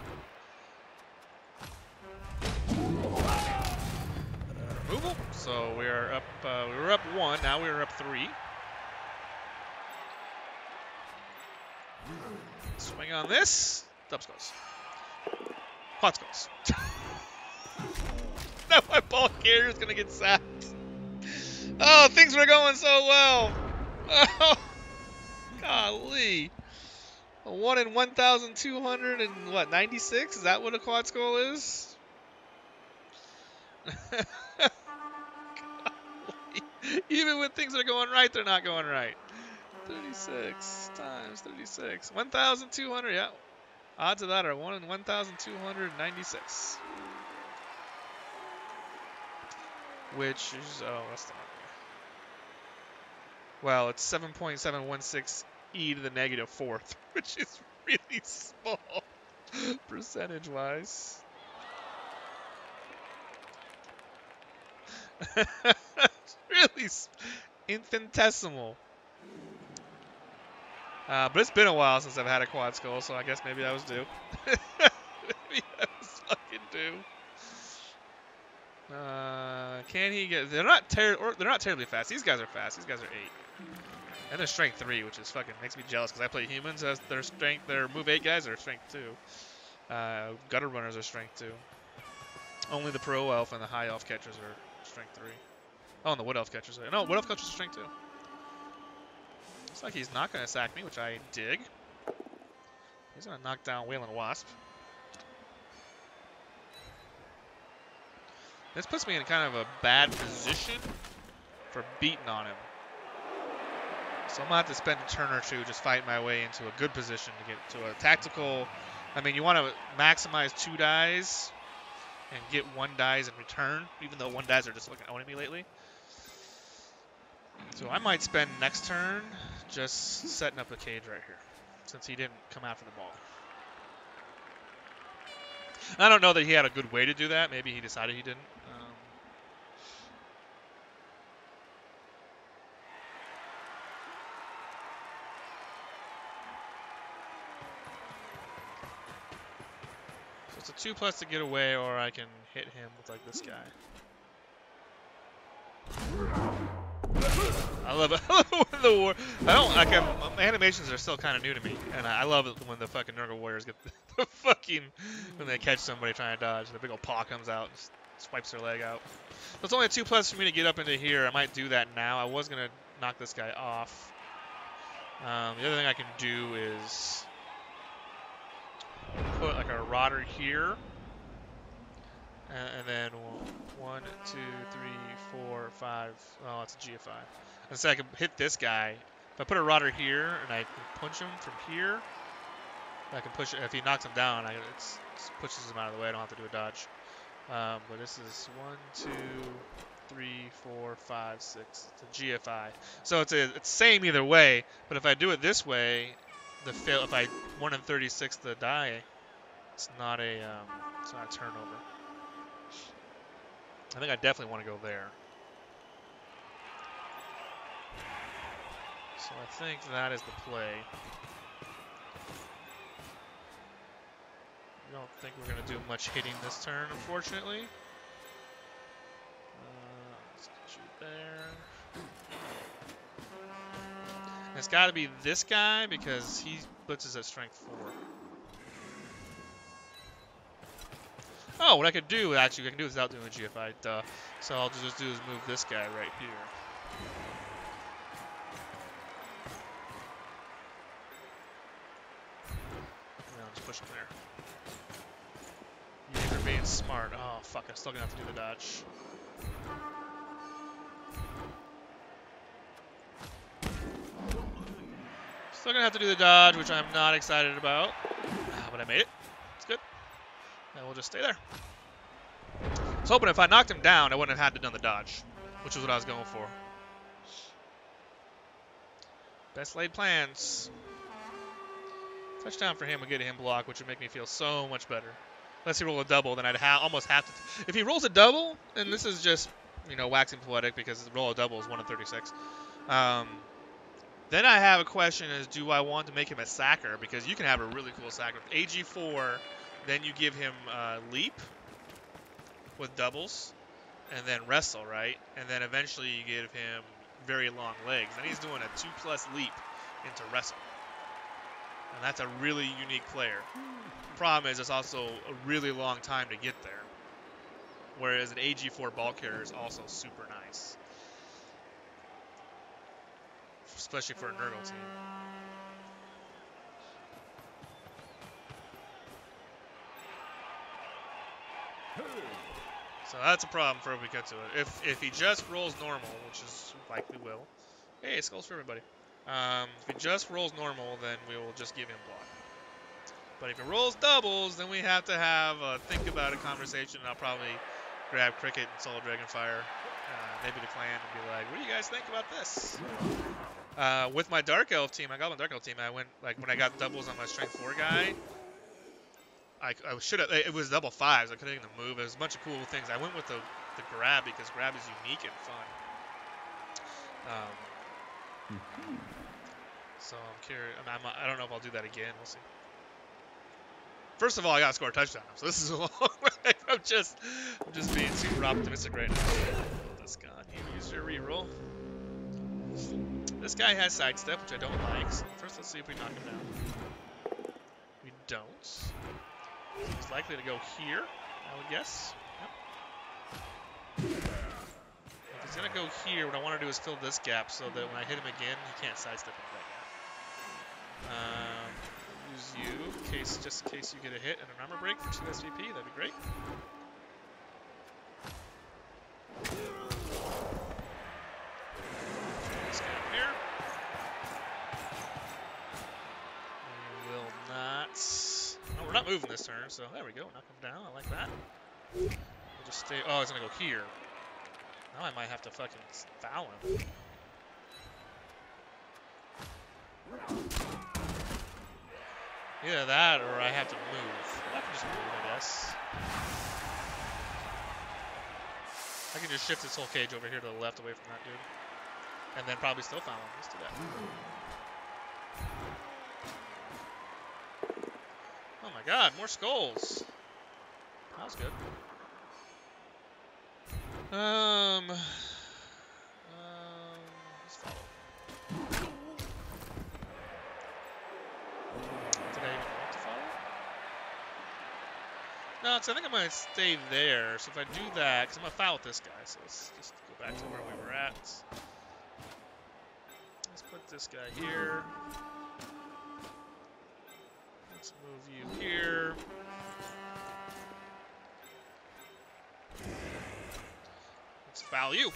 Removal. So we are up. We were up 1. Now we are up 3. Swing on this. Dub skulls. Quad skulls. Now my ball carrier is gonna get sacked. Oh, things were going so well. Oh, golly. A 1 in 1,296? Is that what a quad skull is? Even when things are going right, they're not going right. 36 times 36. 1,200, yeah. Odds of that are 1 in 1,296. Which is, oh, that's the wrong way. Well, it's 7.716 e to the negative 4th, which is really small percentage-wise. Really infinitesimal. But it's been a while since I've had a quad skull, so I guess maybe I was due. Maybe I was fucking due. Can he get? They're not terribly fast. These guys are fast. These guys are 8, and they're strength 3, which is fucking makes me jealous because I play humans as their strength. Their move 8 guys are strength 2. Gutter runners are strength 2. Only the pro elf and the high elf catchers are strength 3. Oh, and the wood elf catchers are. No, wood elf catchers are strength 2. Looks like he's not gonna sack me, which I dig. He's gonna knock down Wailing Wasp. This puts me in kind of a bad position for beating on him. So I'm going to have to spend a turn or 2 just fighting my way into a good position to get to a tactical. I mean, you want to maximize 2 dies and get 1 dies in return, even though 1 dies are just fucking owning me lately. So I might spend next turn just setting up a cage right here, since he didn't come after the ball. I don't know that he had a good way to do that. Maybe he decided he didn't. So it's a 2+ to get away, or I can hit him with like this guy. I love it. When the war. I don't like animations are still kind of new to me, and I love it when the fucking Nurgle warriors get the fucking when they catch somebody trying to dodge. The big old paw comes out and swipes their leg out. So it's only a 2+ for me to get up into here. I might do that now. I was gonna knock this guy off. The other thing I can do is put like a rotter here. And then 1, 2, 3, 4, 5. Oh, it's a GFI. And so I can hit this guy. If I put a rotter here and I can punch him from here, I can push it. If he knocks him down, it pushes him out of the way. I don't have to do a dodge. But this is 1, 2, 3, 4, 5, 6. It's a GFI. So it's same either way. But if I do it this way, if I 1 in 36 the die, it's not a turnover. I think I definitely want to go there. So I think that is the play. I don't think we're going to do much hitting this turn, unfortunately. Let's get you there. And it's got to be this guy because he blitzes at strength 4. Oh, what I could do, actually, I can do this without doing the GFI, duh. So all I'll just do is move this guy right here. And I'll just push him there. That's smart. Oh, fuck. I'm still going to have to do the dodge. Still going to have to do the dodge, which I'm not excited about. But I made it. It's good. And we'll just stay there. I was hoping if I knocked him down, I wouldn't have had to done the dodge, which is what I was going for. Best laid plans. Touchdown for him would get him blocked, which would make me feel so much better. Unless he rolled a double, then I'd almost have to. If he rolls a double, and this is just, waxing poetic because the roll of double is 1 in 36. Then I have a question: is do I want to make him a sacker? Because you can have a really cool sacker. AG4, then you give him leap with doubles, and then wrestle, right? And then eventually you give him very long legs. And he's doing a 2+ leap into wrestle. And that's a really unique player. Problem is, it's also a really long time to get there. Whereas an AG4 ball carrier is also super nice. Especially for a Nurgle team. So that's a problem for if we get to it. If he just rolls normal, which is likely will. Hey, skulls for everybody. If he just rolls normal, then we will just give him block. But if he rolls doubles, then we have to have a think about a conversation. And I'll probably grab Cricket and Soul Dragonfire, maybe the clan, and be like, "What do you guys think about this?" With my Dark Elf team, my Goblin Dark Elf team, I went when I got doubles on my Strength 4 guy. I should have. It was double 5s. I couldn't even move. It was a bunch of cool things. I went with the grab because grab is unique and fun. So I'm curious. I don't know if I'll do that again. We'll see. First of all, I gotta score a touchdown. So this is a long way. I'm just being super optimistic right now. This gun, you use your reroll. This guy has sidestep, which I don't like. So first, let's see if we knock him down. We don't. So he's likely to go here, I would guess. Yep. If he's gonna go here, what I want to do is fill this gap so that when I hit him again, he can't sidestep into that gap. Use you, just in case you get a hit and an armor break for 2 SVP, that'd be great. This guy up here. We will not. No, we're not moving this turn, so there we go. Knock him down. I like that. We'll just stay. Oh, he's gonna go here. Now I might have to fucking foul him. Either that or I have to move. I can just move, I guess. I can just shift this whole cage over here to the left away from that dude. And then probably still foul him. Let's do that. Oh my god, more skulls. That was good. Let's follow. Did I even want to follow? No, because I think I'm going to stay there. So if I do that, because I'm going to foul with this guy. So let's just go back to where we were at. Let's put this guy here. Let's move you here. Let's foul you.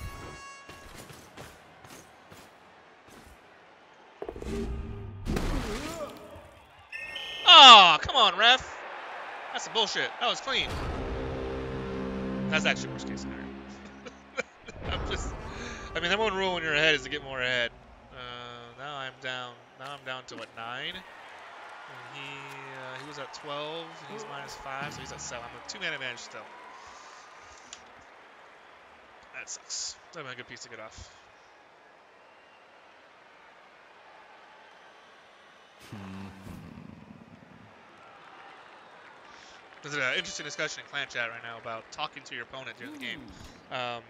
Oh, come on, ref. That's some bullshit. That was clean. That's actually worst case scenario. I mean, the one rule when you're ahead is to get more ahead. Now I'm down. Now I'm down to what, 9? And he was at 12. And he's -5, so he's at 7. I'm at 2-man advantage still. That sucks. That'd been a good piece to get off. There's an interesting discussion in clan chat right now about talking to your opponent during the game. And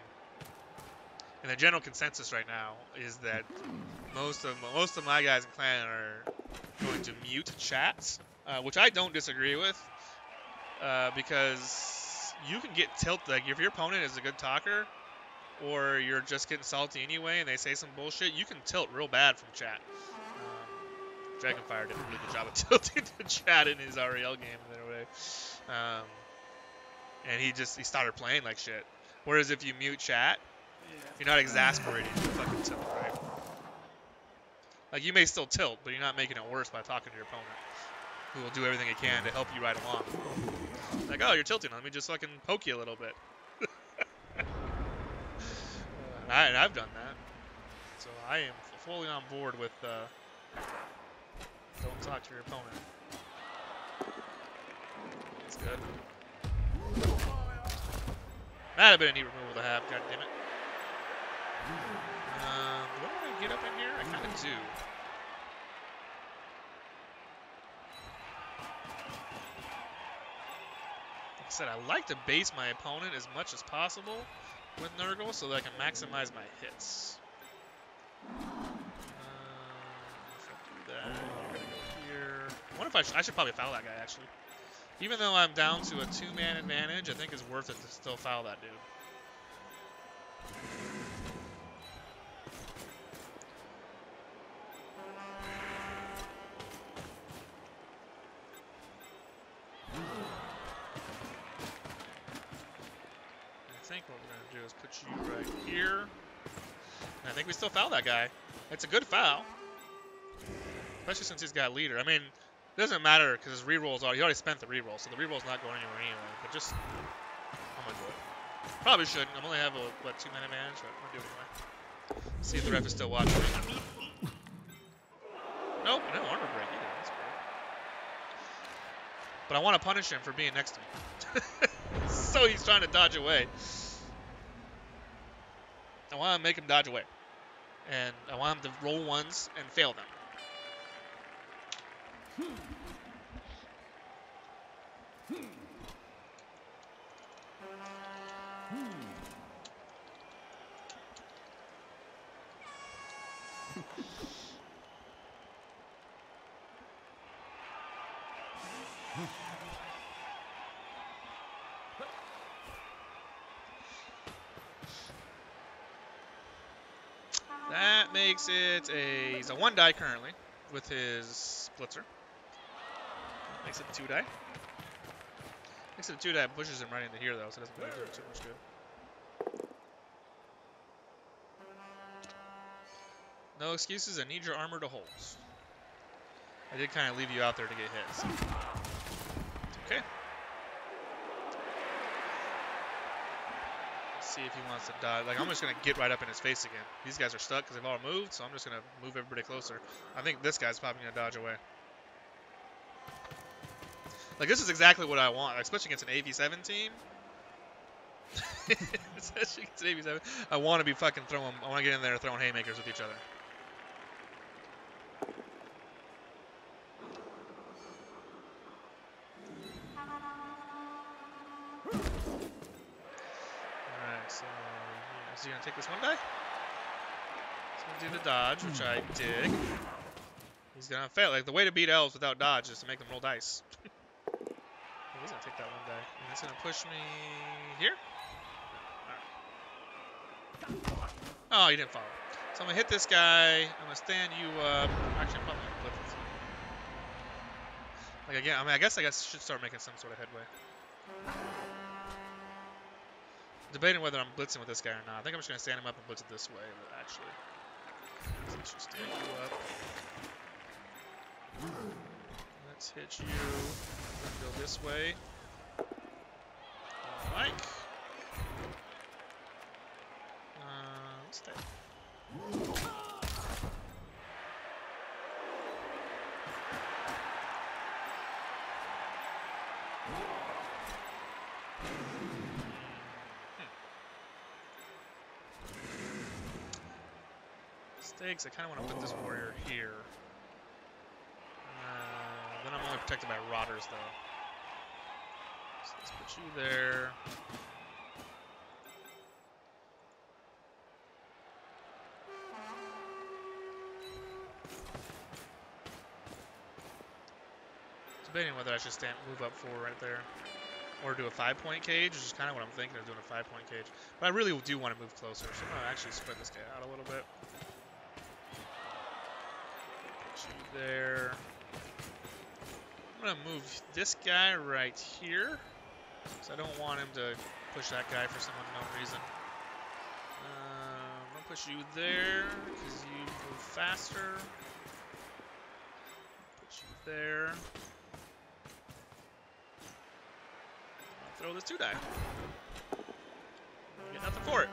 the general consensus right now is that most of my guys in clan are going to mute chats, which I don't disagree with, because you can get tilted. Like if your opponent is a good talker, or you're just getting salty anyway, and they say some bullshit, you can tilt real bad from chat. Dragonfire did a really good job of tilting the chat in his REL game, anyway. and he started playing like shit. Whereas if you mute chat, you're not exasperating the fucking tilt, right? Like, you may still tilt, but you're not making it worse by talking to your opponent, who will do everything he can to help you ride along. Like, oh, you're tilting, let me just fucking poke you a little bit. And I've done that. So I am fully on board with don't talk to your opponent. That's good. That'd have been a neat removal to have, god damn it. Do I want to get up in here? I kind of do. Like I said, I like to base my opponent as much as possible with Nurgle so that I can maximize my hits. If I do that, I'm gonna go here. I wonder if I should probably foul that guy, actually. Even though I'm down to a 2-man advantage, I think it's worth it to still foul that dude. I think what we're going to do is put you right here. And I think we still foul that guy. It's a good foul. Especially since he's got leader. I mean, it doesn't matter because his rerolls he already spent the reroll, so the reroll's not going anywhere anyway. But just, I'm going to do it. Probably shouldn't. I'm only have a, 2-man advantage, but I'm going to do it anyway. See if the ref is still watching me. Nope, no armor break either. That's great. But I want to punish him for being next to me. So he's trying to dodge away. I want to make him dodge away. And I want him to roll ones and fail them. That makes it he's a 1-die currently with his Blitzer. Makes it a 2-die. Makes it a 2-die, pushes him right into here though, so it doesn't really do too much good. No excuses, I need your armor to hold. I did kind of leave you out there to get hit, so. It's okay. See if he wants to dodge. Like, I'm just going to get right up in his face again. These guys are stuck because they've all moved, so I'm just going to move everybody closer. I think this guy's probably going to dodge away. Like, this is exactly what I want, especially against an AV7 team. Especially against an AV7. I want to be fucking throwing, I want to get in there throwing haymakers with each other. So, is he going to take this 1-die? He's going to do the dodge, which I dig. He's going to fail. Like, the way to beat elves without dodge is to make them roll dice. He's going to take that 1-die. And it's going to push me here. Right. Oh, he didn't follow. So I'm going to hit this guy. I'm going to stand you up. Actually, I'm probably going to flip it. Like, again, I guess I should start making some sort of headway. Debating whether I'm blitzing with this guy or not. I think I'm just going to stand him up and blitz it this way, but actually. Let's just stand you up. Let's hit you. Go this way. Like. Let's stay. Stakes, I kind of want to put this warrior here. Then I'm only protected by rotters, though. So let's put you there. Debating whether I should move up 4 right there. Or do a 5-point cage, which is kind of what I'm thinking of doing a 5-point cage. But I really do want to move closer, so I'm going to actually spread this guy out a little bit. Put you there. I'm going to move this guy right here. So I don't want him to push that guy for some unknown reason. I'm going to push you there because you move faster. Put you there. I'll throw this 2-die. Get nothing for it.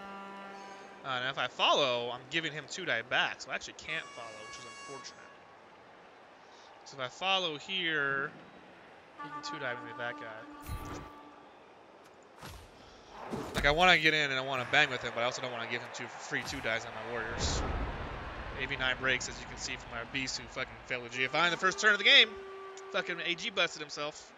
And if I follow, I'm giving him 2-die back, so I actually can't follow, which is unfortunate. So if I follow here, he can 2-die me that guy. Like, I want to get in and I want to bang with him, but I also don't want to give him 2 free 2-dies on my warriors. AV9 breaks, as you can see from our beast who fucking failed a GFI in the first turn of the game. Fucking AG busted himself.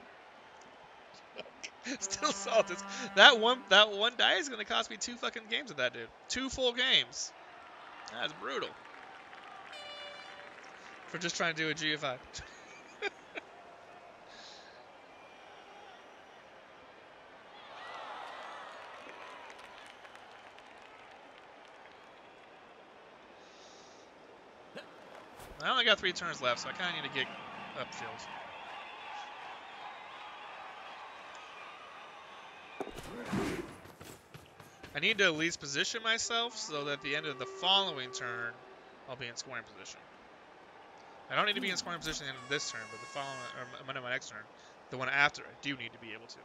Still salted. That one die is gonna cost me 2 fucking games with that dude. 2 full games. That's brutal. For just trying to do a GFI. I only got 3 turns left, so I kind of need to get upfield. I need to at least position myself so that at the end of the following turn, I'll be in scoring position. I don't need to be in scoring position at the end of this turn, but the following, or my next turn, the one after, I do need to be able to.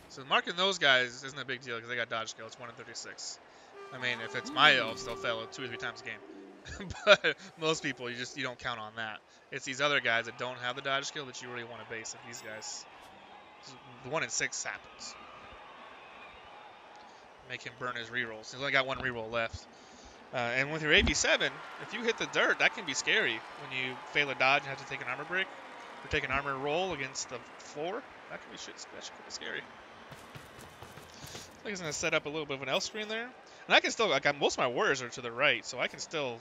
So marking those guys isn't a big deal because they got dodge skill. It's 1 in 36. I mean, if it's my elves, they'll fail 2 or 3 times a game. But most people, you don't count on that. It's these other guys that don't have the dodge skill that you really want to base. Like these guys, the 1 in 6 happens. Make him burn his rerolls. He's only got 1 reroll left. And with your AV7, if you hit the dirt, that can be scary. When you fail a dodge and have to take an armor break, or take an armor roll against the floor, that can be scary. I think he's going to set up a little bit of an elf screen there. And I can still, like, most of my warriors are to the right, so I can still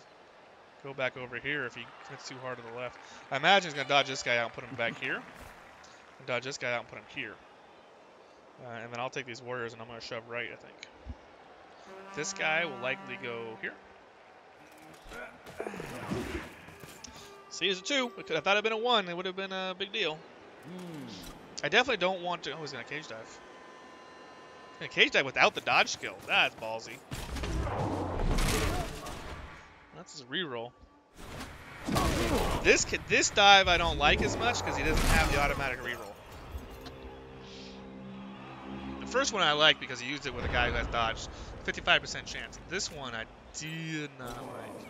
go back over here if he commits too hard to the left. I imagine he's going to dodge this guy out and put him back here. And dodge this guy out and put him here. And then I'll take these warriors and I'm going to shove right, I think. This guy will likely go here. See, it's a 2. If that had been a 1, it would have been a big deal. I definitely don't want to... Oh, he's going to cage dive. He's going to cage dive without the dodge skill. That's ballsy. That's his reroll. This dive I don't like as much because he doesn't have the automatic reroll. The first one I like because he used it with a guy who has dodge. 55% chance. This one I did not like.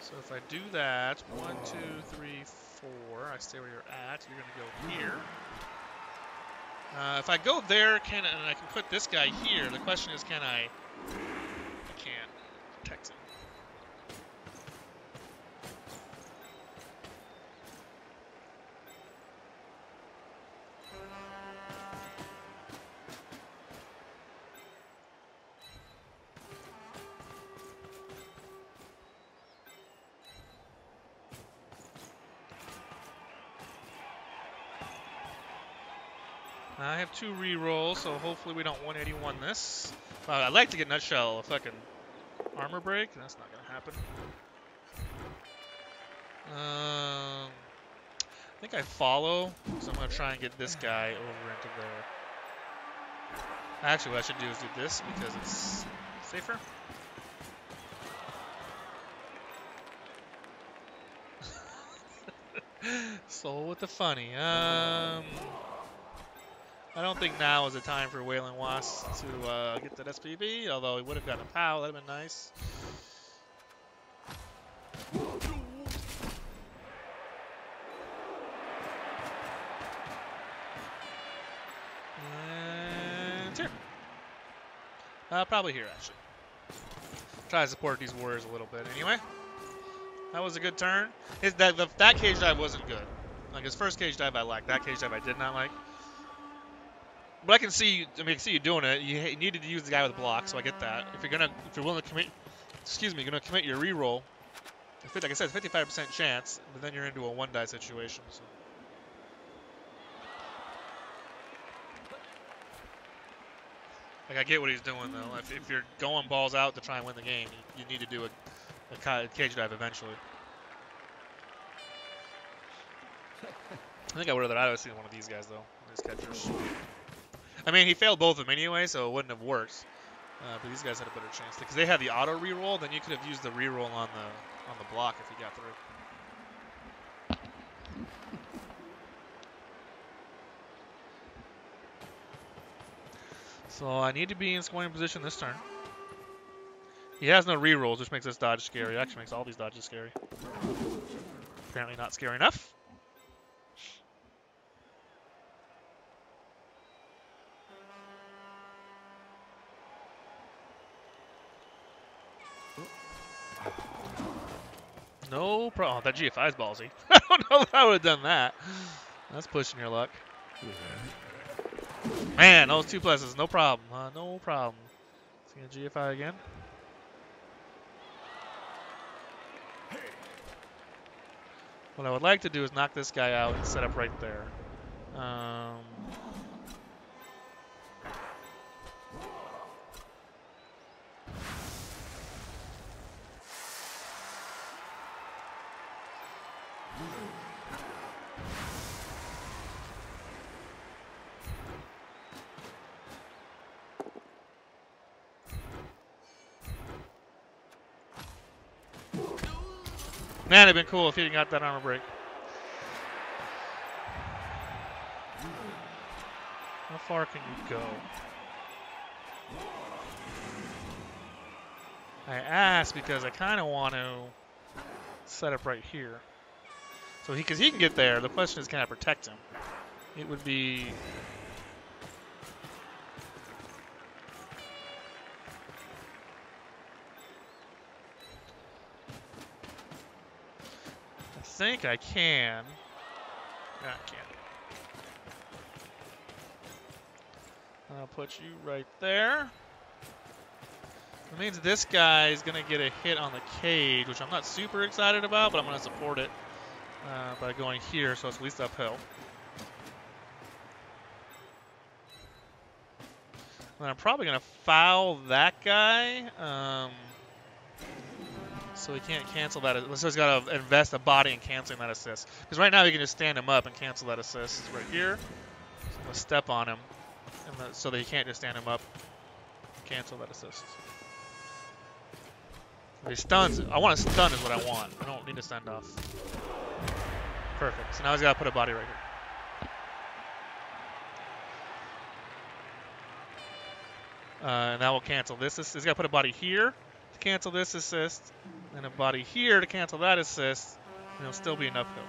So if I do that, 1, 2, 3, 4, I stay where you're at. You're gonna go here. If I go there, and I can put this guy here. The question is, can I? I can't protect him. I have 2 rerolls, so hopefully we don't 181 this. I'd like to get Nutshell a fucking armor break. That's not gonna happen. I think I follow, so I'm gonna try and get this guy over into there. Actually, what I should do is do this because it's safer. Soul with the funny. I don't think now is the time for Wailing Wasp to get that SPB, although he would have gotten a POW. That would have been nice. And here. Probably here, actually. Try to support these warriors a little bit. Anyway, that was a good turn. That cage dive wasn't good. Like his first cage dive I liked. That cage dive I did not like. But I can see you doing it. You needed to use the guy with the block, so I get that. If you're willing to commit, gonna commit your reroll, Like I said, 55% chance, but then you're into a 1-die situation. So. Like, I get what he's doing, though. If you're going balls out to try and win the game, you need to do a cage dive eventually. I think I would have rather seen one of these guys, though, these catchers. I mean, he failed both of them anyway, so it wouldn't have worked. But these guys had a better chance. Because they had the auto reroll, then you could have used the reroll on the block if you got through. So I need to be in scoring position this turn. He has no rerolls, which makes this dodge scary. It actually makes all these dodges scary. Apparently not scary enough. No problem. Oh, that GFI is ballsy. I don't know if I would have done that. That's pushing your luck. Man, those 2 pluses, no problem. No problem. See a GFI again. What I would like to do is knock this guy out and set up right there. Man, it'd been cool if he got that armor break. How far can you go? I asked because I kind of want to set up right here. So because he can get there, the question is, can I protect him? It would be... I think I can. Yeah, I can. I'll put you right there. It means this guy is going to get a hit on the cage, which I'm not super excited about, but I'm going to support it by going here, so it's at least uphill. And I'm probably going to foul that guy, so he can't cancel that. So he's got to invest a body in canceling that assist. Because right now he can just stand him up and cancel that assist. It's right here. So I'm going to step on him so that he can't just stand him up and cancel that assist. If he stuns, I want to stun is what I want. I don't need to send off. Perfect. So now he's got to put a body right here. And that will cancel this. He's got to put a body here to cancel this assist, and a body here to cancel that assist, and it'll still be an uphill.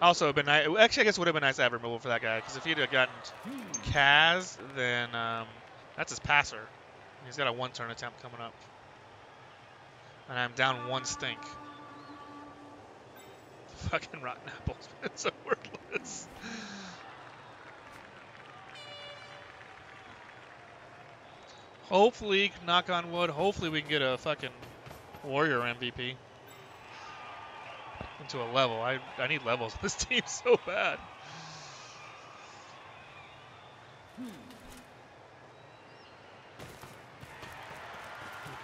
Also, it'd been nice. Actually, I guess it would have been nice to have removal for that guy, because if he'd have gotten Kaz, then that's his passer. He's got a 1-turn attempt coming up. And I'm down 1 stink. Fucking rotten apples. It's so worthless. Hopefully, knock on wood, hopefully we can get a fucking warrior MVP into a level. I need levels on this team so bad. He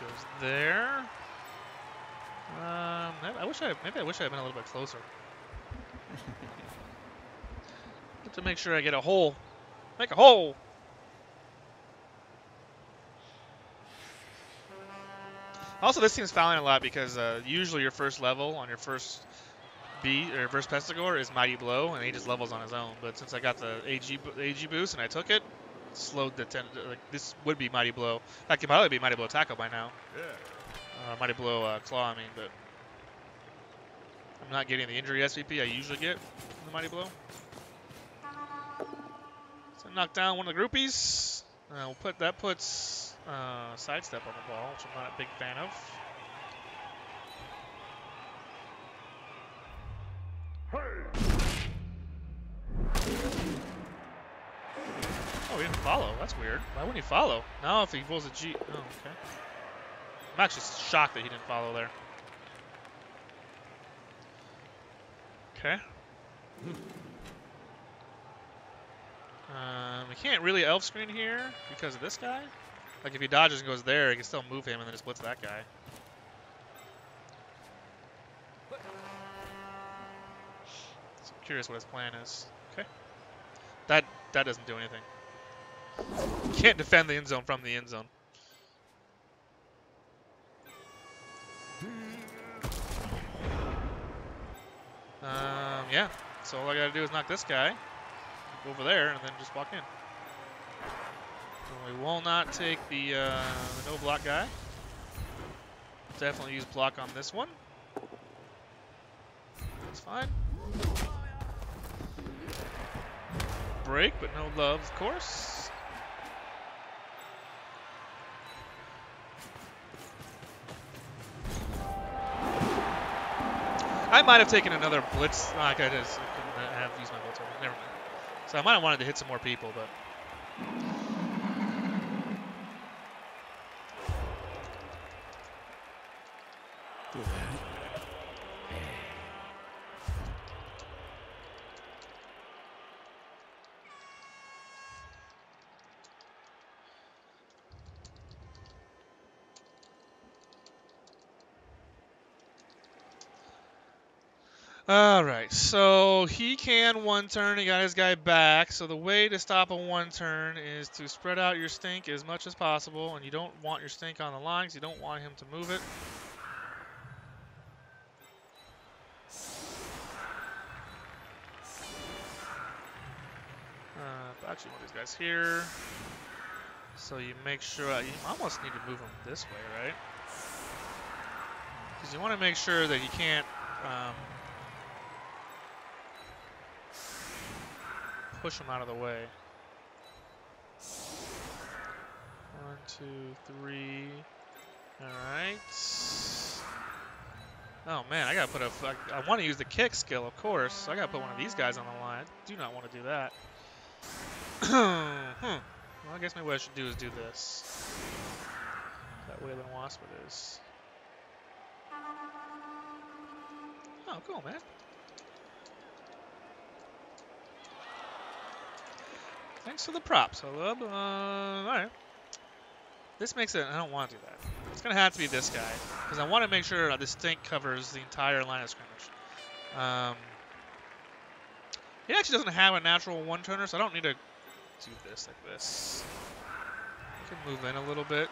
goes there. Maybe I wish I had been a little bit closer. To make sure I get a hole. Make a hole. Also, this team's fouling a lot because usually your first level on your first first Pestigore is Mighty Blow, and he just levels on his own. But since I got the AG boost and I took it, slowed the this would be Mighty Blow. That could probably be Mighty Blow Tackle by now. Yeah. Mighty Blow Claw, I mean, but I'm not getting the injury SVP I usually get in the Mighty Blow. So knock down one of the groupies. That puts sidestep on the ball, which I'm not a big fan of. Oh, he didn't follow. That's weird. Why wouldn't he follow? Now if he pulls a G... Oh, okay. I'm actually shocked that he didn't follow there. Okay. We can't really elf screen here because of this guy. Like if he dodges and goes there, he can still move him and then just blitz that guy. So I'm curious what his plan is. Okay. That doesn't do anything. You can't defend the end zone from the end zone. Yeah. So all I gotta do is knock this guy over there and then just walk in. So we will not take the no block guy. Definitely use block on this one. That's fine. Break, but no love, of course. I might have taken another blitz. Oh, I couldn't have used my blitz over. Never mind. So I might have wanted to hit some more people, but. Alright, so he can one turn, he got his guy back, so the way to stop a one turn is to spread out your stink as much as possible, and you don't want your stink on the line, because you don't want him to move it. Actually, one of these guys here. So you make sure, you almost need to move him this way, right? Because you want to make sure that he can't push him out of the way. 1, 2, 3. Alright. Oh man, I gotta put a. I want to use the kick skill, of course. So I gotta put one of these guys on the line. I do not want to do that. Well, I guess maybe what I should do is do this. That way the wasp it is. Oh, cool, man. Thanks for the props, Halub. Alright. This makes it, I don't want to do that. It's going to have to be this guy. Because I want to make sure this stink covers the entire line of scrimmage. He actually doesn't have a natural one-turner, so I don't need to do this like this. I can move in a little bit.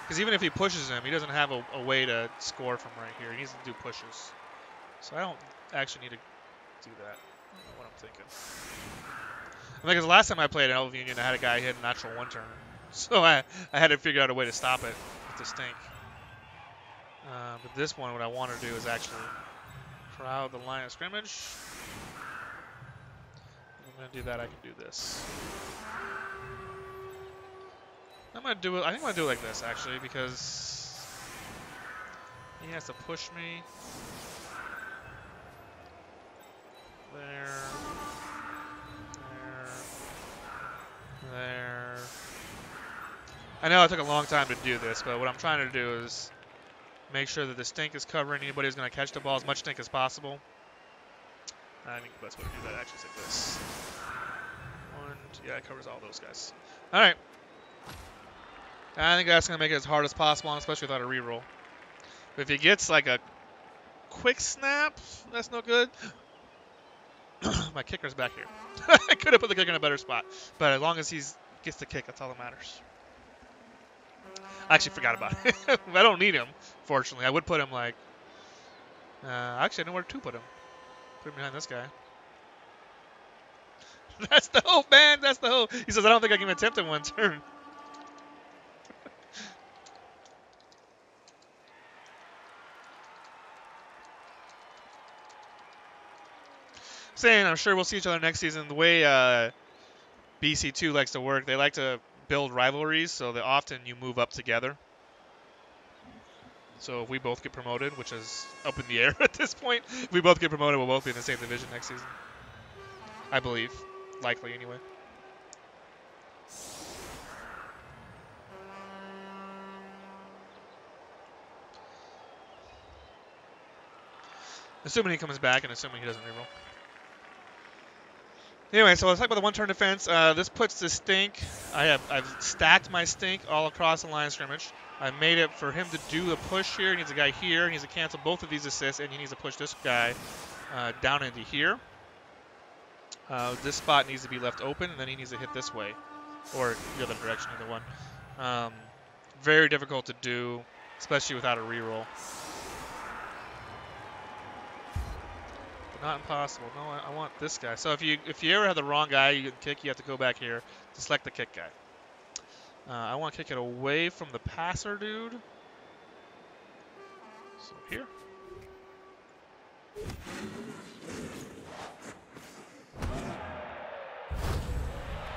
Because even if he pushes him, he doesn't have a way to score from right here. He needs to do pushes. So I don't actually need to do that. I don't know what I'm thinking. Because the last time I played an Elven Union, I had a guy hit a natural one-turner. So I had to figure out a way to stop it with the stink. But this one, what I want to do is actually crowd the line of scrimmage. If I'm going to do that, I can do this. I'm going to do it. I think I'm going to do it like this, actually, because he has to push me. There. There. I know it took a long time to do this, but what I'm trying to do is make sure that the stink is covering anybody who's going to catch the ball, as much stink as possible. I think the best way to do that actually is like this. Yeah, it covers all those guys. All right. I think that's going to make it as hard as possible, especially without a reroll. But if he gets like a quick snap, that's no good. My kicker's back here. I could have put the kicker in a better spot, but as long as he gets the kick, that's all that matters. I actually forgot about it. I don't need him, fortunately. I would put him like... actually, I know where to put him. Put him behind this guy. That's the hope, man. That's the hope. He says, I don't think I can attempt in one turn. Saying I'm sure we'll see each other next season. The way BC2 likes to work, they like to build rivalries, so that often you move up together. So if we both get promoted, which is up in the air at this point, if we both get promoted, we'll both be in the same division next season. I believe. Likely, anyway. Assuming he comes back and assuming he doesn't reroll. Anyway, so let's talk about the one-turn defense. This puts the stink. I've stacked my stink all across the line of scrimmage. I made it for him to do a push here. He needs a guy here. He needs to cancel both of these assists, and he needs to push this guy down into here. This spot needs to be left open, and then he needs to hit this way, or the other direction, either one. Very difficult to do, especially without a reroll. Not impossible. No, I want this guy. So if you ever have the wrong guy, you can kick. You have to go back here to select the kick guy. I want to kick it away from the passer dude. So here.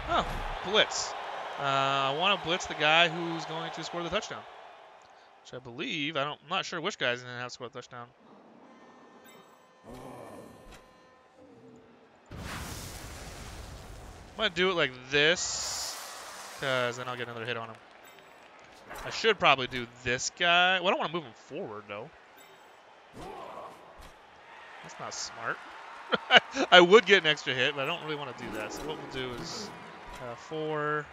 Oh, blitz. I want to blitz the guy who's going to score the touchdown, which I believe I'm not sure which guy's going to have to score the touchdown. I'm going to do it like this, because then I'll get another hit on him. I should probably do this guy. Well, I don't want to move him forward, though. That's not smart. I would get an extra hit, but I don't really want to do that. So what we'll do is 4.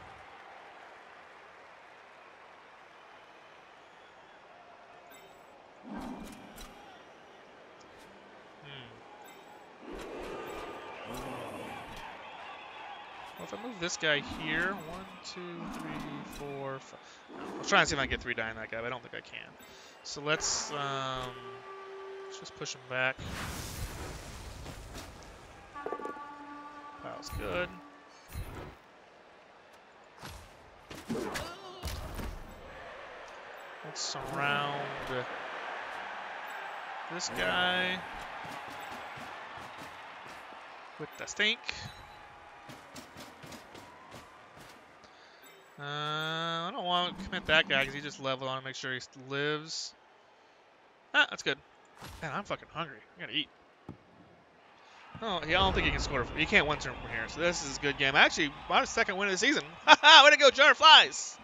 Well, if I move this guy here, 1, 2, 3, 4, 5. I'll try and see if I can get 3 die on that guy, but I don't think I can. So let's just push him back. That was good. Let's surround this guy with the stink. I don't want to commit that guy because he just leveled on to make sure he lives. Ah, that's good. Man, I'm fucking hungry. I gotta eat. Oh, yeah, I don't think he can score. He can't one turn from here, so this is a good game. Actually, my second win of the season. Haha, way to go, Jar of Flies!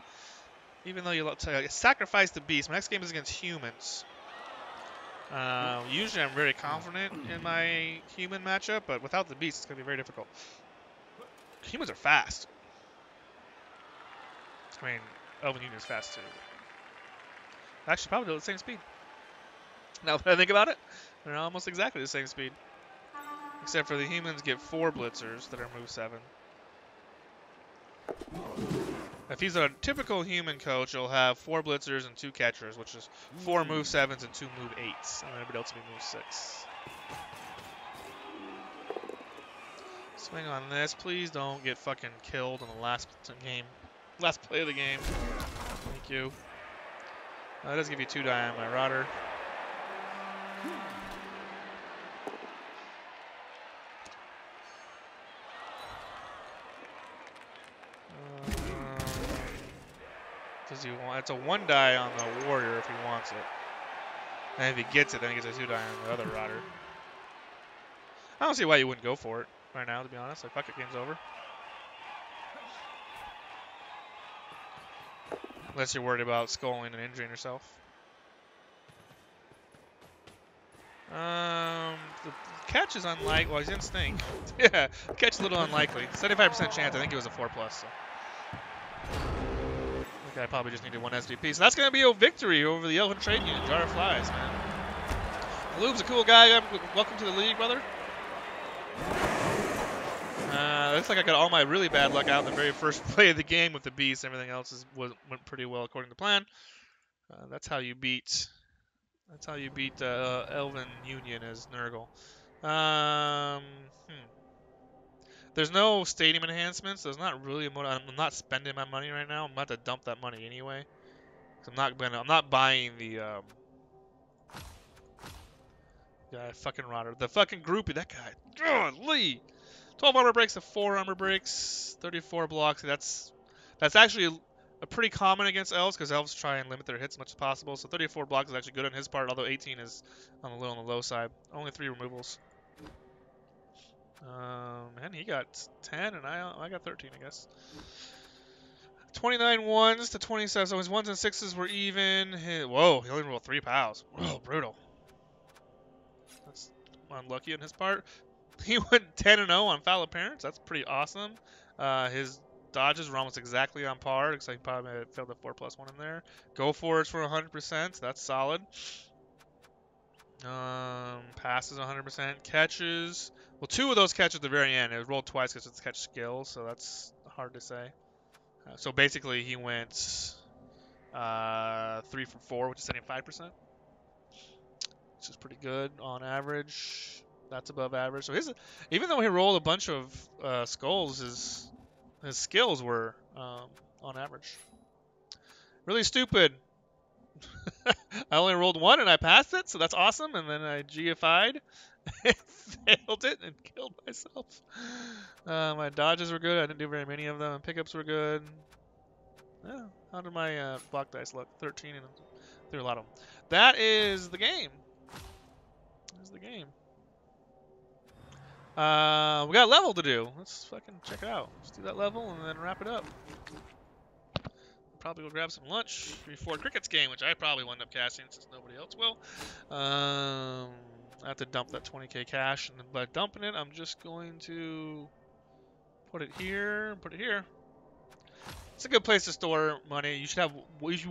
Even though you sacrifice the beast. My next game is against humans. Usually I'm very confident in my human matchup, but without the beast, it's going to be very difficult. Humans are fast. I mean, Elven Union is fast too. Actually, probably the same speed. Now that I think about it, they're almost exactly the same speed. Except for the humans get 4 blitzers that are move 7. If he's a typical human coach, he'll have 4 blitzers and 2 catchers, which is 4 move 7s and 2 move 8s. And everybody else will be move 6. Swing on this. Please don't get fucking killed in the last game. Last play of the game. Thank you. That does give you 2 die on my Rotter. Does he want? It's a 1 die on the warrior if he wants it. And if he gets it, then he gets a 2 die on the other Rotter. I don't see why you wouldn't go for it right now, to be honest. Like, fuck it, game's over. Unless you're worried about sculling and injuring yourself. The catch is unlikely. Well, he's in stink. Yeah, catch is a little unlikely. 75% chance. I think it was a 4+. So. I probably just needed 1 SDP. So that's going to be a victory over the Elven Trade Union. Jar of Flies, man. Halub's a cool guy. Welcome to the league, brother. Looks like I got all my really bad luck out in the very first play of the game with the beast. Everything else went pretty well according to plan. That's how you beat. That's how you beat Elven Union as Nurgle. There's no stadium enhancements. So there's not really a I'm not spending my money right now. I'm about to dump that money anyway. I'm not buying the fucking Rotter. The fucking groupie. That guy. Lee. 12 armor breaks to 4 armor breaks. 34 blocks. That's actually a pretty common against elves because elves try and limit their hits as much as possible. So 34 blocks is actually good on his part, although 18 is on the low side. Only 3 removals. And he got 10, and I got 13, I guess. 29 1s to 27. So his 1s and 6s were even. Whoa, he only rolled 3 pals. Whoa, brutal. unlucky on his part. He went 10-0 on foul appearance. That's pretty awesome. His dodges were almost exactly on par. Looks like he probably failed a 4+1 in there. Go for it's for 100%. That's solid. Passes 100%. Catches. Well, 2 of those catches at the very end. It was rolled twice because it's catch skill, so that's hard to say. So basically, he went 3 for 4, which is 75%, which is pretty good on average. That's above average. So even though he rolled a bunch of skulls, his skills were on average. Really stupid. I only rolled 1 and I passed it, so that's awesome. And then I GFI'd, failed it, and killed myself. My dodges were good. I didn't do very many of them. And pickups were good. Yeah, how did my block dice look? 13 and threw a lot of them. That is the game. That's the game. We got a level to do. Let's fucking check it out. Let's do that level and then wrap it up. Probably go grab some lunch before Cricket's game, which I probably will end up cashing since nobody else will. I have to dump that 20k cash, and by dumping it, I'm just going to put it here, put it here. It's a good place to store money. You should have,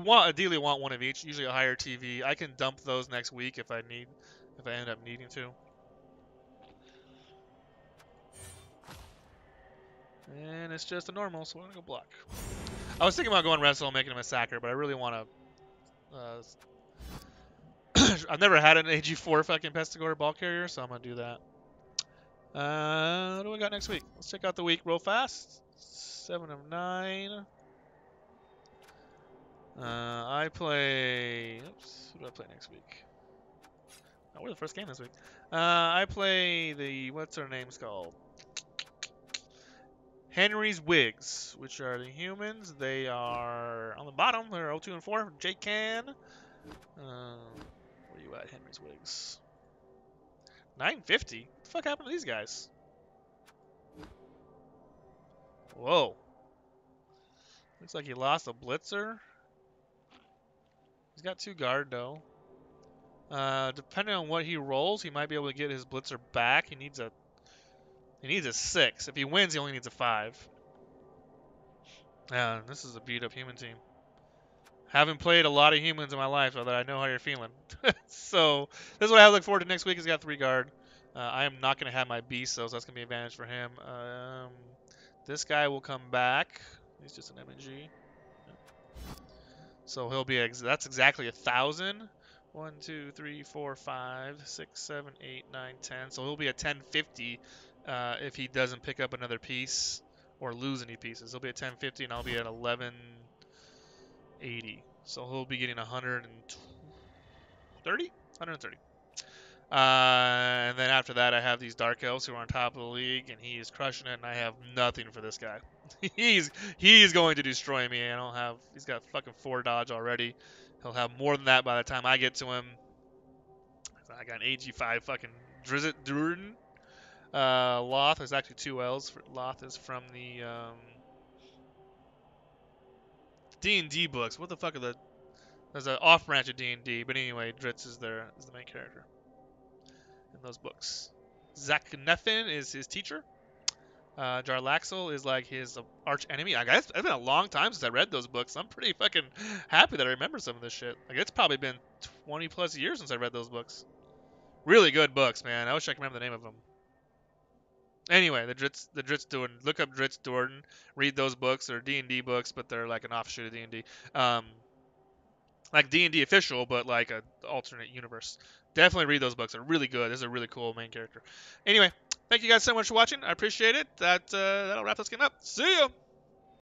ideally want one of each, usually a higher TV. I can dump those next week if I end up needing to. And it's just a normal, so we're gonna go block. I was thinking about going wrestle and making him a sacker, but I really want to. I've never had an AG4 fucking Pestigore ball carrier, so I'm gonna do that. What do we got next week? Let's check out the week real fast. 7 of 9. I play. Oops, who do I play next week? Oh, we're the first game this week. I play the what's their names called? Henry's Wigs, which are the humans. They are on the bottom. They're 0-2 and 4. Jake Can. Where you at, Henry's Wigs? 950. What the fuck happened to these guys? Whoa. Looks like he lost a blitzer. He's got 2 guard though. Depending on what he rolls, he might be able to get his blitzer back. He needs a 6. If he wins, he only needs a 5. Yeah, this is a beat-up human team. Haven't played a lot of humans in my life, so that I know how you're feeling. So this is what I look forward to next week. He's got 3 guard. I am not going to have my beast, so that's going to be an advantage for him. This guy will come back. He's just an MNG. So he'll be, that's exactly 1,000. 1, 2, 3, 4, 5, 6, 7, 8, 9, 10. So he'll be at 1050 if he doesn't pick up another piece or lose any pieces. He'll be at 1050 and I'll be at 1180. So he'll be getting 130? 130. And then after that, I have these Dark Elves who are on top of the league, and he is crushing it, and I have nothing for this guy. he's going to destroy me. He's got fucking 4 dodge already. He'll have more than that by the time I get to him. I got an AG5 fucking Drizzt Durden. Loth is actually 2 L's. Loth is from the D&D books. What the fuck are there's an off branch of D&D, but anyway, Drizzt is the main character in those books. Zach Neffin is his teacher. Jarlaxle is like his arch enemy. I guess it's been a long time since I read those books. I'm pretty fucking happy that I remember some of this shit. Like, it's probably been 20 plus years since I read those books. Really good books, man. I wish I could remember the name of them. Anyway, the Drizzt Durden. Look up Drizzt Durden. Read those books. They're D&D books, but they're like an offshoot of D&D. Like D&D official, but like an alternate universe. Definitely read those books. They're really good. This is a really cool main character. Anyway, thank you guys so much for watching. I appreciate it. That'll wrap this game up. See ya!